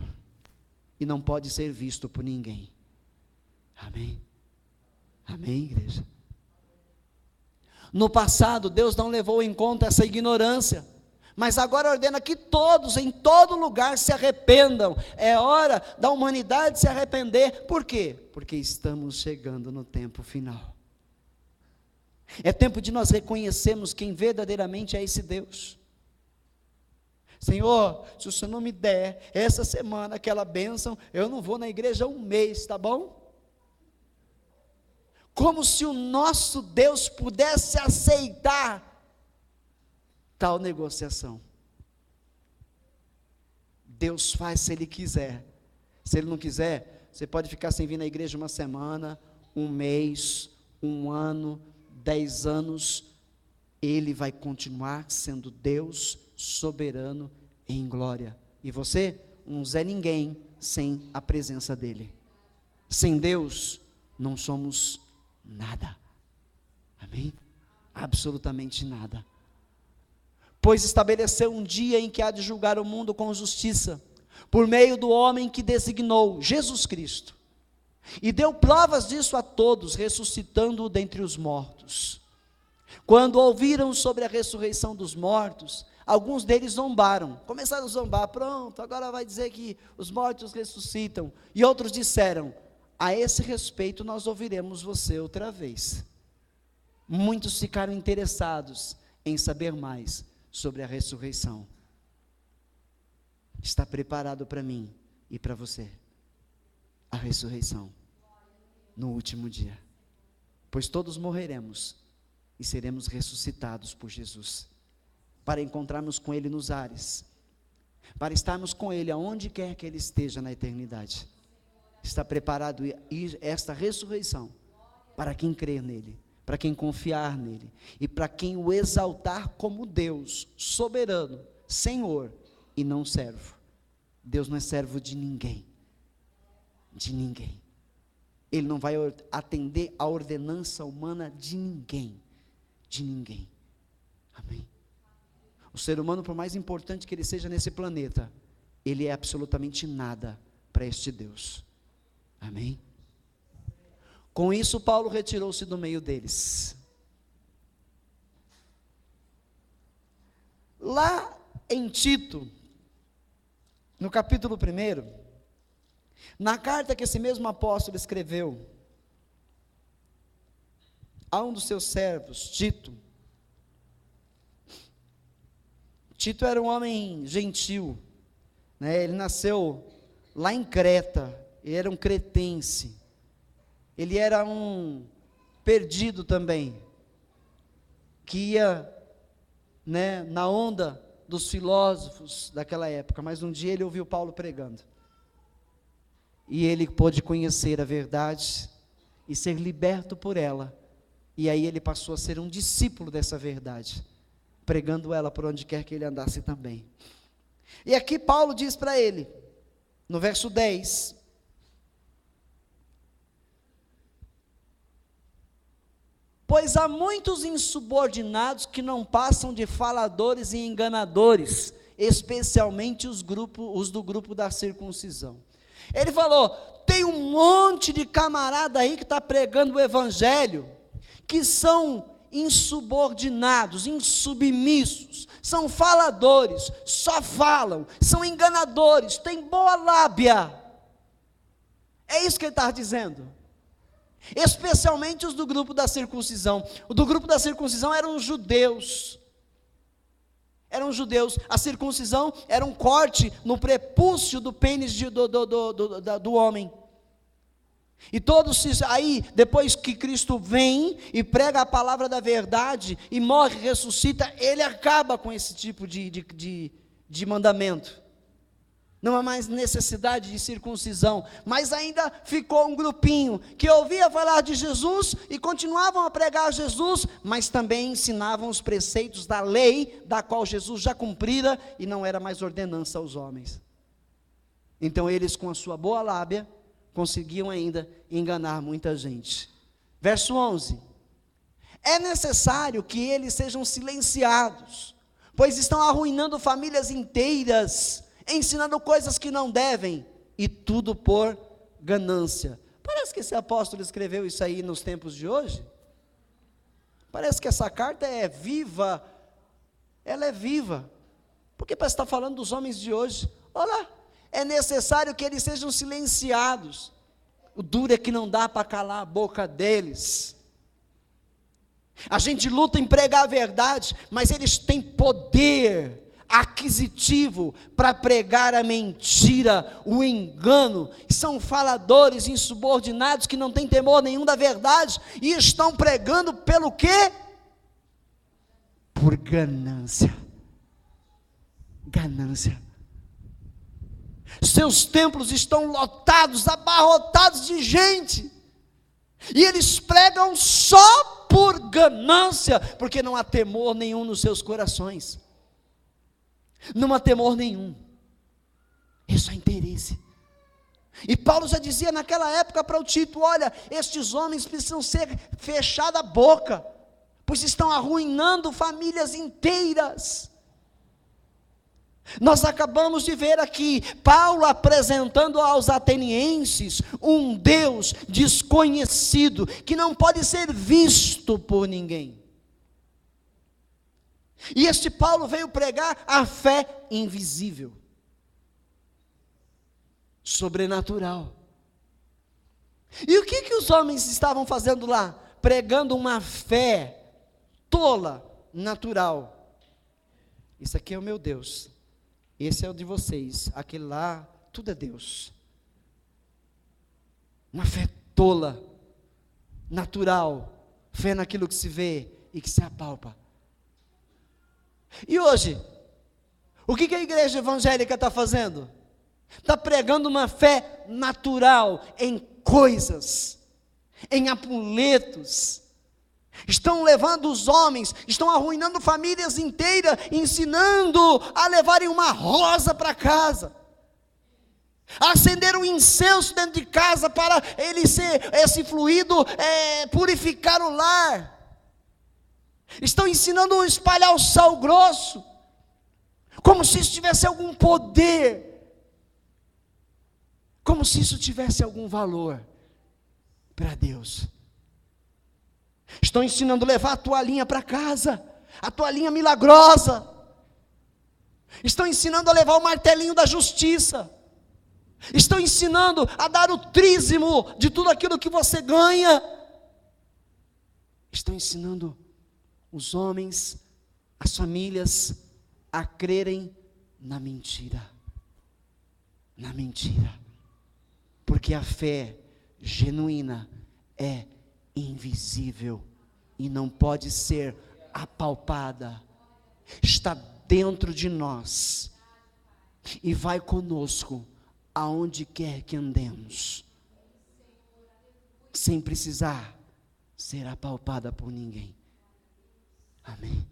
e não pode ser visto por ninguém. Amém? Amém, igreja? No passado, Deus não levou em conta essa ignorância, mas agora ordena que todos, em todo lugar, se arrependam. É hora da humanidade se arrepender. Por quê? Porque estamos chegando no tempo final. É tempo de nós reconhecermos quem verdadeiramente é esse Deus. Senhor, se o Senhor não me der essa semana aquela bênção, eu não vou na igreja um mês, tá bom? Como se o nosso Deus pudesse aceitar tal negociação. Deus faz se Ele quiser. Se Ele não quiser, você pode ficar sem vir na igreja uma semana, um mês, um ano, 10 anos, Ele vai continuar sendo Deus soberano em glória. E você, um Zé Ninguém, sem a presença dEle. Sem Deus, não somos nada. Amém? Absolutamente nada. Pois estabeleceu um dia em que há de julgar o mundo com justiça, por meio do homem que designou, Jesus Cristo, e deu provas disso a todos, ressuscitando-o dentre os mortos. Quando ouviram sobre a ressurreição dos mortos, alguns deles zombaram, começaram a zombar, pronto, agora vai dizer que os mortos ressuscitam, e outros disseram, a esse respeito nós ouviremos você outra vez. Muitos ficaram interessados em saber mais sobre a ressurreição. Está preparado para mim e para você a ressurreição no último dia, pois todos morreremos e seremos ressuscitados por Jesus, para encontrarmos com Ele nos ares, para estarmos com Ele aonde quer que Ele esteja na eternidade. Está preparado esta ressurreição para quem crer nele, para quem confiar nele, e para quem o exaltar como Deus, soberano, Senhor, e não servo. Deus não é servo de ninguém, Ele não vai atender a ordenança humana de ninguém, amém? O ser humano, por mais importante que ele seja nesse planeta, ele é absolutamente nada para este Deus, amém? Com isso, Paulo retirou-se do meio deles. Lá em Tito, no capítulo 1, na carta que esse mesmo apóstolo escreveu a um dos seus servos, Tito. Tito era um homem gentil, né? Ele nasceu lá em Creta, ele era um cretense, ele era um perdido também, que ia, na onda dos filósofos daquela época, mas um dia ele ouviu Paulo pregando, e ele pôde conhecer a verdade, e ser liberto por ela, e aí ele passou a ser um discípulo dessa verdade, pregando ela por onde quer que ele andasse também. E aqui Paulo diz para ele, no verso 10, pois há muitos insubordinados que não passam de faladores e enganadores, especialmente os do grupo da circuncisão. Ele falou, tem um monte de camarada aí que está pregando o evangelho, que são insubordinados, insubmissos, são faladores, só falam, são enganadores, têm boa lábia. É isso que ele está dizendo. Especialmente os do grupo da circuncisão. O do grupo da circuncisão eram judeus. A circuncisão era um corte no prepúcio do pênis do homem. E todos, aí, depois que Cristo vem e prega a palavra da verdade, e morre, ressuscita, ele acaba com esse tipo de mandamento. Não há mais necessidade de circuncisão, mas ainda ficou um grupinho, que ouvia falar de Jesus, e continuavam a pregar Jesus, mas também ensinavam os preceitos da lei, da qual Jesus já cumprira, e não era mais ordenança aos homens. Então eles, com a sua boa lábia, conseguiam ainda enganar muita gente. Verso 11, é necessário que eles sejam silenciados, pois estão arruinando famílias inteiras, ensinando coisas que não devem, e tudo por ganância. Parece que esse apóstolo escreveu isso aí nos tempos de hoje. Parece que essa carta é viva, ela é viva, porque parece estar falando dos homens de hoje. Olha lá, é necessário que eles sejam silenciados. O duro é que não dá para calar a boca deles. A gente luta em pregar a verdade, mas eles têm poder aquisitivo para pregar a mentira, o engano. São faladores insubordinados que não têm temor nenhum da verdade e estão pregando pelo quê? Por ganância. Ganância. Seus templos estão lotados, abarrotados de gente, e eles pregam só por ganância, porque não há temor nenhum nos seus corações. Não há temor nenhum, é só interesse. E Paulo já dizia naquela época para o Tito, olha, estes homens precisam ser fechada a boca, pois estão arruinando famílias inteiras. Nós acabamos de ver aqui, Paulo apresentando aos atenienses um Deus desconhecido, que não pode ser visto por ninguém. E este Paulo veio pregar a fé invisível, sobrenatural. E o que os homens estavam fazendo lá? Pregando uma fé tola, natural. Isso aqui é o meu Deus, esse é o de vocês, aquele lá, tudo é Deus. Uma fé tola, natural, fé naquilo que se vê e que se apalpa. E hoje, o que a igreja evangélica está fazendo? Está pregando uma fé natural em coisas, em amuletos. Estão levando os homens, estão arruinando famílias inteiras, ensinando a levarem uma rosa para casa, a acender um incenso dentro de casa para ele ser, esse fluido purificar o lar. Estão ensinando a espalhar o sal grosso, como se isso tivesse algum poder, como se isso tivesse algum valor para Deus. Estão ensinando a levar a toalhinha para casa, a toalhinha milagrosa. Estão ensinando a levar o martelinho da justiça. Estão ensinando a dar o trízimo de tudo aquilo que você ganha. Estão ensinando os homens, as famílias, a crerem na mentira. Na mentira. Porque a fé genuína é invisível e não pode ser apalpada, está dentro de nós e vai conosco aonde quer que andemos, sem precisar ser apalpada por ninguém. Amém.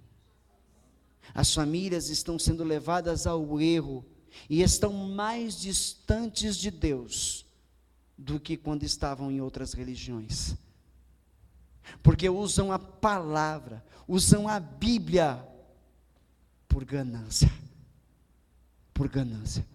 As famílias estão sendo levadas ao erro e estão mais distantes de Deus do que quando estavam em outras religiões, porque usam a palavra, usam a Bíblia por ganância. Por ganância.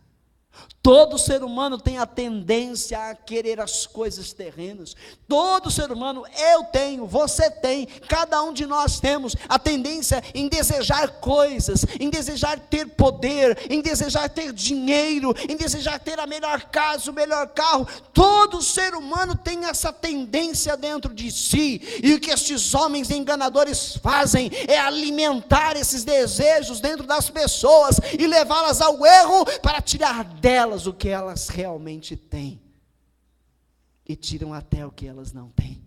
Todo ser humano tem a tendência a querer as coisas terrenas. Todo ser humano, eu tenho, você tem, cada um de nós temos a tendência em desejar coisas, em desejar ter poder, em desejar ter dinheiro, em desejar ter a melhor casa, o melhor carro. Todo ser humano tem essa tendência dentro de si, e o que estes homens enganadores fazem é alimentar esses desejos dentro das pessoas e levá-las ao erro para tirar delas o que elas realmente têm, e tiram até o que elas não têm.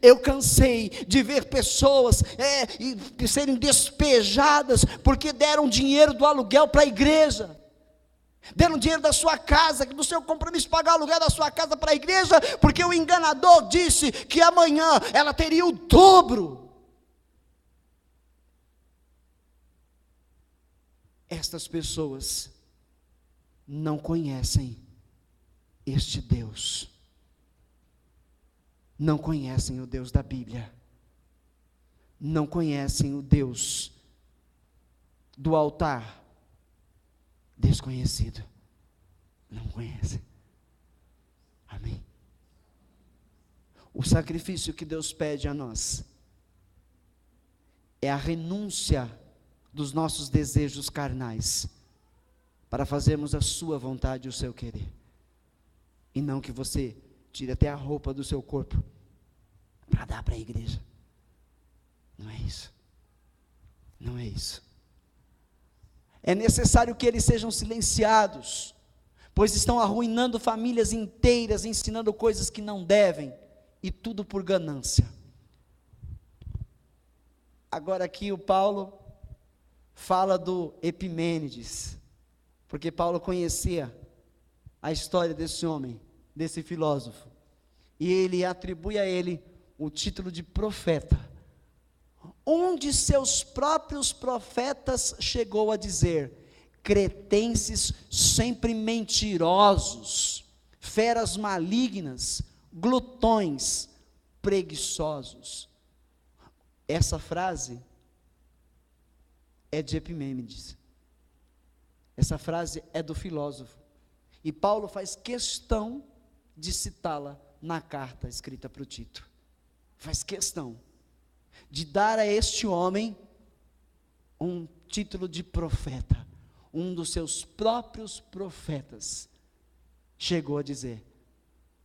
Eu cansei de ver pessoas serem despejadas porque deram dinheiro do aluguel para a igreja, deram dinheiro da sua casa, do seu compromisso, pagar o aluguel da sua casa para a igreja, porque o enganador disse que amanhã ela teria o dobro. Estas pessoas não conhecem este Deus, não conhecem o Deus da Bíblia, não conhecem o Deus do altar desconhecido, não conhecem. Amém. O sacrifício que Deus pede a nós é a renúncia dos nossos desejos carnais, para fazermos a sua vontade e o seu querer, e não que você tire até a roupa do seu corpo para dar para a igreja. Não é isso, não é isso. É necessário que eles sejam silenciados, pois estão arruinando famílias inteiras, ensinando coisas que não devem, e tudo por ganância. Agora aqui o Paulo fala do Epimênides, porque Paulo conhecia a história desse homem, desse filósofo, e ele atribui a ele o título de profeta. Um de seus próprios profetas chegou a dizer: cretenses sempre mentirosos, feras malignas, glutões, preguiçosos. Essa frase é de Epimênides. Essa frase é do filósofo. E Paulo faz questão de citá-la na carta escrita para o Tito. Faz questão de dar a este homem um título de profeta. Um dos seus próprios profetas chegou a dizer: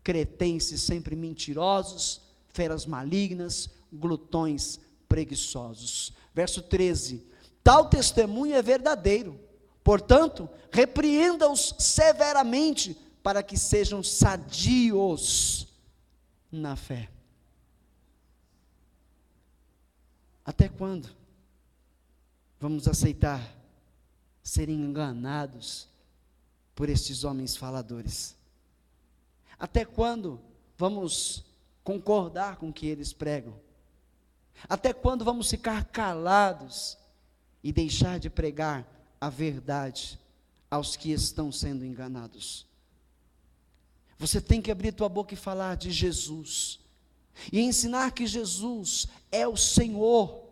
cretenses sempre mentirosos, feras malignas, glutões preguiçosos. Verso 13: tal testemunho é verdadeiro, portanto, repreenda-os severamente, para que sejam sadios na fé. Até quando vamos aceitar serem enganados por estes homens faladores? Até quando vamos concordar com o que eles pregam? Até quando vamos ficar calados e deixar de pregar a verdade aos que estão sendo enganados? Você tem que abrir tua boca e falar de Jesus, e ensinar que Jesus é o Senhor,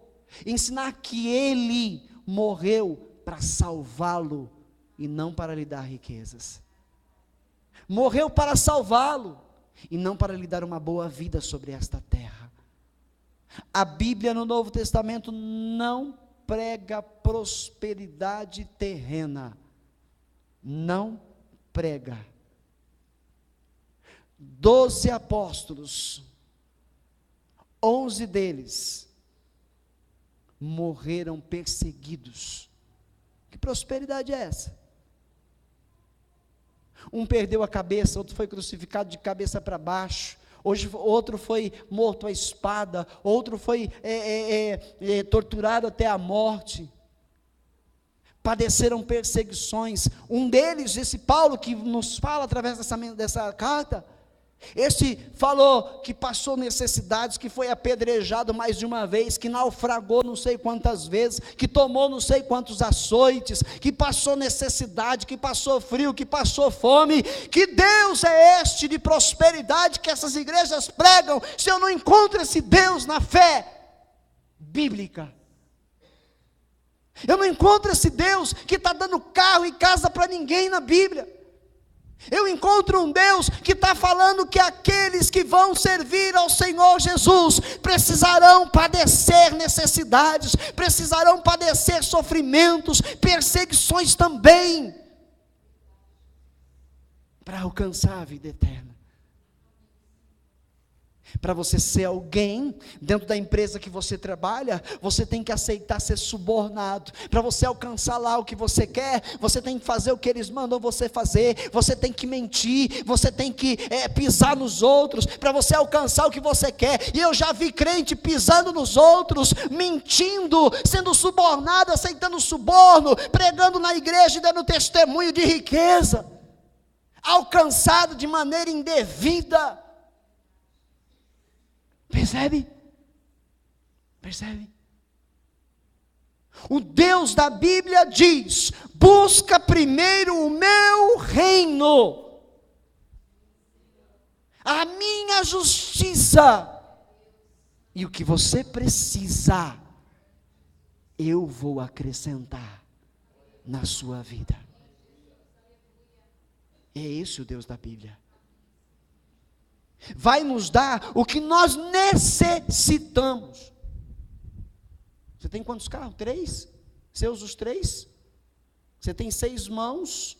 ensinar que Ele morreu para salvá-lo, e não para lhe dar riquezas. Morreu para salvá-lo, e não para lhe dar uma boa vida sobre esta terra. A Bíblia no Novo Testamento não prega prosperidade terrena, não prega. 12 apóstolos, 11 deles morreram perseguidos. Que prosperidade é essa? Um perdeu a cabeça, outro foi crucificado de cabeça para baixo, hoje outro foi morto à espada, outro foi torturado até a morte, padeceram perseguições. Um deles, esse Paulo que nos fala através dessa carta, esse falou que passou necessidades, que foi apedrejado mais de uma vez, que naufragou não sei quantas vezes, que tomou não sei quantos açoites, que passou necessidade, que passou frio, que passou fome. Que Deus é este de prosperidade que essas igrejas pregam, se eu não encontro esse Deus na fé bíblica? Eu não encontro esse Deus que está dando carro e casa para ninguém na Bíblia. Eu encontro um Deus que está falando que aqueles que vão servir ao Senhor Jesus precisarão padecer necessidades, precisarão padecer sofrimentos, perseguições também, para alcançar a vida eterna. Para você ser alguém dentro da empresa que você trabalha, você tem que aceitar ser subornado. Para você alcançar lá o que você quer, você tem que fazer o que eles mandam você fazer. Você tem que mentir, você tem que pisar nos outros, para você alcançar o que você quer. E eu já vi crente pisando nos outros, mentindo, sendo subornado, aceitando suborno, pregando na igreja e dando testemunho de riqueza, alcançado de maneira indevida. Percebe? Percebe? O Deus da Bíblia diz: busca primeiro o meu reino, a minha justiça, e o que você precisa, eu vou acrescentar na sua vida. É esse o Deus da Bíblia. Vai nos dar o que nós necessitamos. Você tem quantos carros? 3? Você usa os 3? Você tem 6 mãos,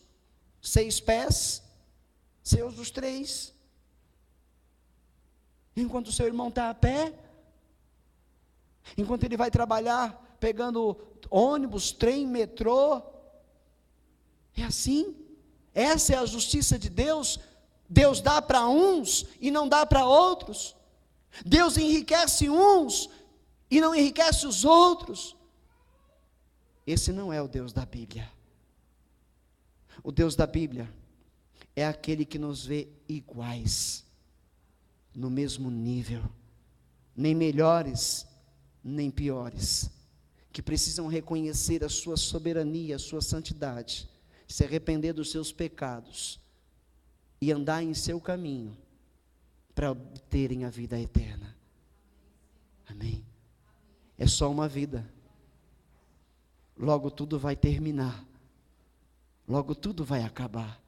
6 pés, você usa os 3. Enquanto o seu irmão está a pé, enquanto ele vai trabalhar pegando ônibus, trem, metrô, é assim. Essa é a justiça de Deus. Deus dá para uns e não dá para outros. Deus enriquece uns e não enriquece os outros. Esse não é o Deus da Bíblia. O Deus da Bíblia é aquele que nos vê iguais, no mesmo nível, nem melhores, nem piores, que precisam reconhecer a sua soberania, a sua santidade, se arrepender dos seus pecados e andar em seu caminho, para obterem a vida eterna. Amém? É só uma vida. Logo tudo vai terminar. Logo tudo vai acabar.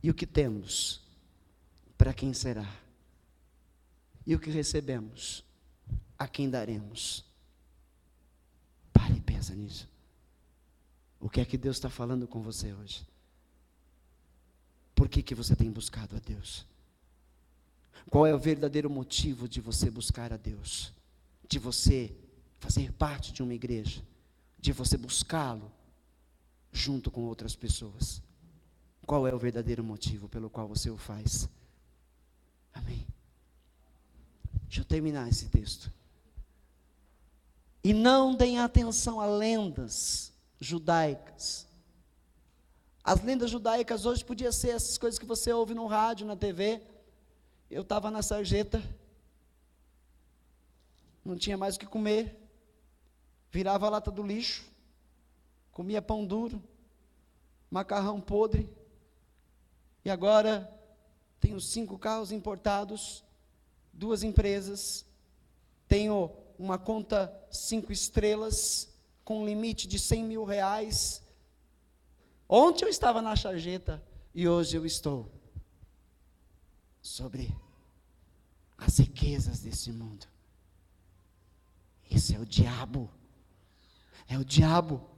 E o que temos? Para quem será? E o que recebemos? A quem daremos? Pare e pensa nisso. O que é que Deus está falando com você hoje? Por que você tem buscado a Deus? Qual é o verdadeiro motivo de você buscar a Deus? De você fazer parte de uma igreja? De você buscá-lo junto com outras pessoas? Qual é o verdadeiro motivo pelo qual você o faz? Amém? Deixa eu terminar esse texto. E não deem atenção a lendas judaicas. As lendas judaicas hoje podiam ser essas coisas que você ouve no rádio, na TV. Eu estava na sarjeta, não tinha mais o que comer, virava a lata do lixo, comia pão duro, macarrão podre, e agora tenho 5 carros importados, 2 empresas, tenho uma conta 5 estrelas, com um limite de R$100 mil. Ontem eu estava na sarjeta e hoje eu estou sobre as riquezas desse mundo. Esse é o diabo. É o diabo.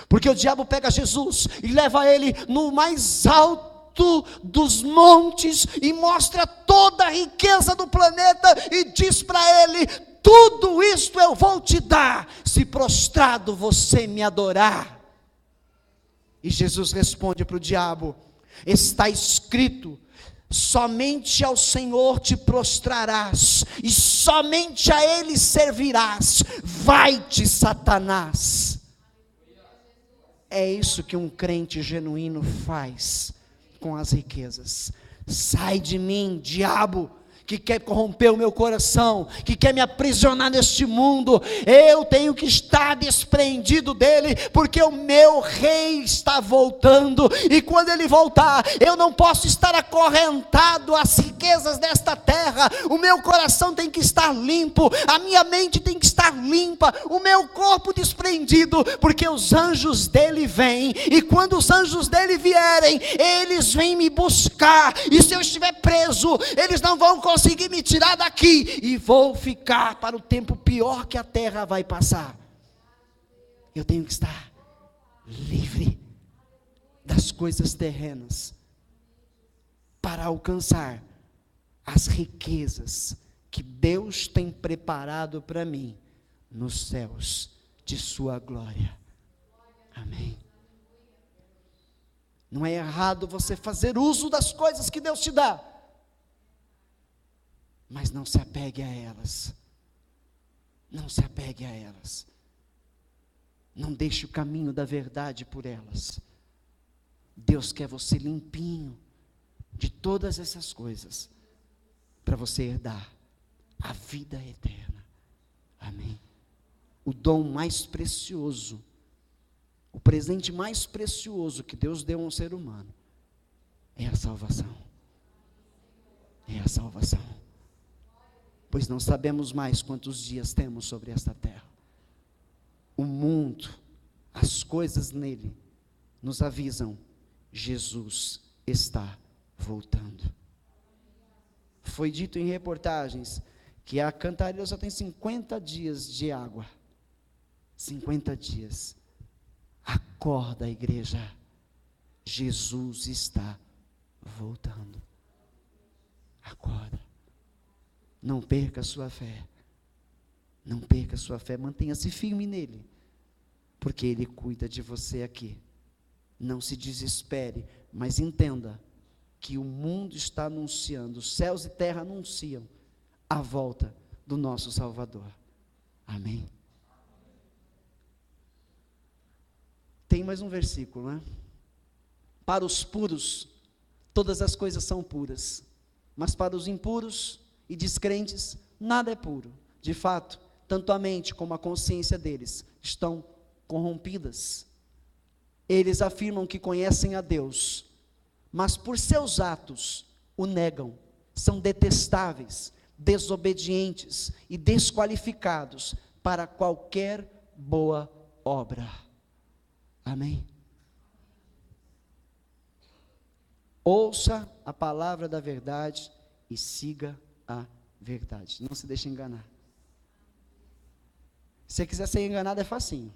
Porque o diabo pega Jesus e leva ele no mais alto dos montes e mostra toda a riqueza do planeta e diz para ele: tudo isto eu vou te dar, se prostrado você me adorar. E Jesus responde para o diabo: está escrito, somente ao Senhor te prostrarás, e somente a Ele servirás. Vai-te, Satanás. É isso que um crente genuíno faz com as riquezas. Sai de mim, diabo, que quer corromper o meu coração, que quer me aprisionar neste mundo. Eu tenho que estar desprendido dele, porque o meu rei está voltando, e quando ele voltar, eu não posso estar acorrentado às riquezas desta terra. O meu coração tem que estar limpo, a minha mente tem que estar limpa, o meu corpo desprendido, porque os anjos dele vêm, e quando os anjos dele vierem, eles vêm me buscar, e se eu estiver preso, eles não vão conseguir me tirar daqui, e vou ficar para o tempo pior que a terra vai passar. Eu tenho que estar livre das coisas terrenas, para alcançar as riquezas que Deus tem preparado para mim, nos céus de sua glória. Amém. Não é errado você fazer uso das coisas que Deus te dá, mas não se apegue a elas. Não se apegue a elas. Não deixe o caminho da verdade por elas. Deus quer você limpinho de todas essas coisas, para você herdar a vida eterna. Amém. O dom mais precioso, o presente mais precioso que Deus deu a um ser humano, é a salvação. É a salvação. Pois não sabemos mais quantos dias temos sobre esta terra. O mundo, as coisas nele, nos avisam: Jesus está voltando. Foi dito em reportagens que a Cantareira só tem 50 dias de água. 50 dias. Acorda, igreja. Jesus está voltando. Acorda. Não perca a sua fé. Não perca a sua fé. Mantenha-se firme nele, porque ele cuida de você aqui. Não se desespere, mas entenda que o mundo está anunciando, os céus e terra anunciam a volta do nosso Salvador. Amém. Tem mais um versículo, né? Para os puros, todas as coisas são puras, mas para os impuros e descrentes, nada é puro. De fato, tanto a mente como a consciência deles estão corrompidas. Eles afirmam que conhecem a Deus, mas por seus atos o negam. São detestáveis, desobedientes e desqualificados para qualquer boa obra. Amém? Ouça a palavra da verdade e siga a verdade. Não se deixe enganar. Se você quiser ser enganado, é facinho.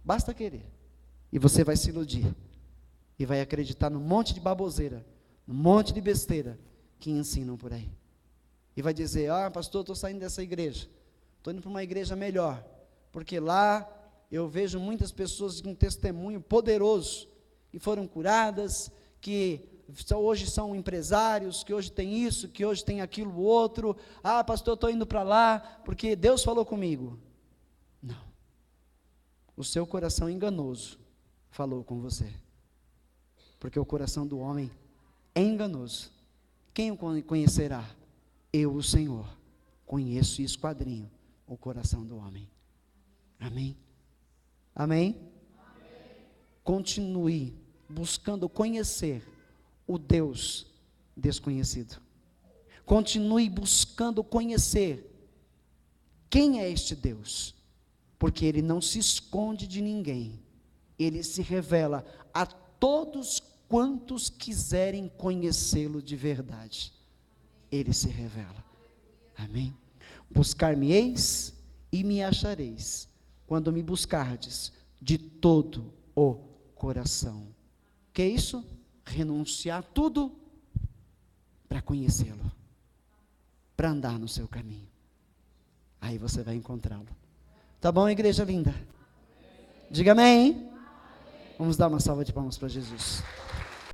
Basta querer. E você vai se iludir. E vai acreditar num monte de baboseira, num monte de besteira que ensinam por aí. E vai dizer: pastor, estou saindo dessa igreja. Estou indo para uma igreja melhor. Porque lá eu vejo muitas pessoas com testemunho poderoso, que foram curadas, que hoje são empresários, que hoje tem isso, que hoje tem aquilo outro. Pastor, estou indo para lá, porque Deus falou comigo. Não. O seu coração enganoso falou com você. Porque o coração do homem é enganoso. Quem o conhecerá? Eu, o Senhor, conheço e esquadrinho o coração do homem. Amém? Amém? Amém. Continue buscando conhecer o Deus desconhecido. Continue buscando conhecer quem é este Deus, porque Ele não se esconde de ninguém. Ele se revela a todos quantos quiserem conhecê-lo de verdade. Ele se revela. Amém? Buscar-me-eis e me achareis, quando me buscardes de todo o coração. Que é isso? Renunciar tudo para conhecê-lo, para andar no seu caminho. Aí você vai encontrá-lo. Tá bom, igreja linda? Diga amém. Vamos dar uma salva de palmas para Jesus.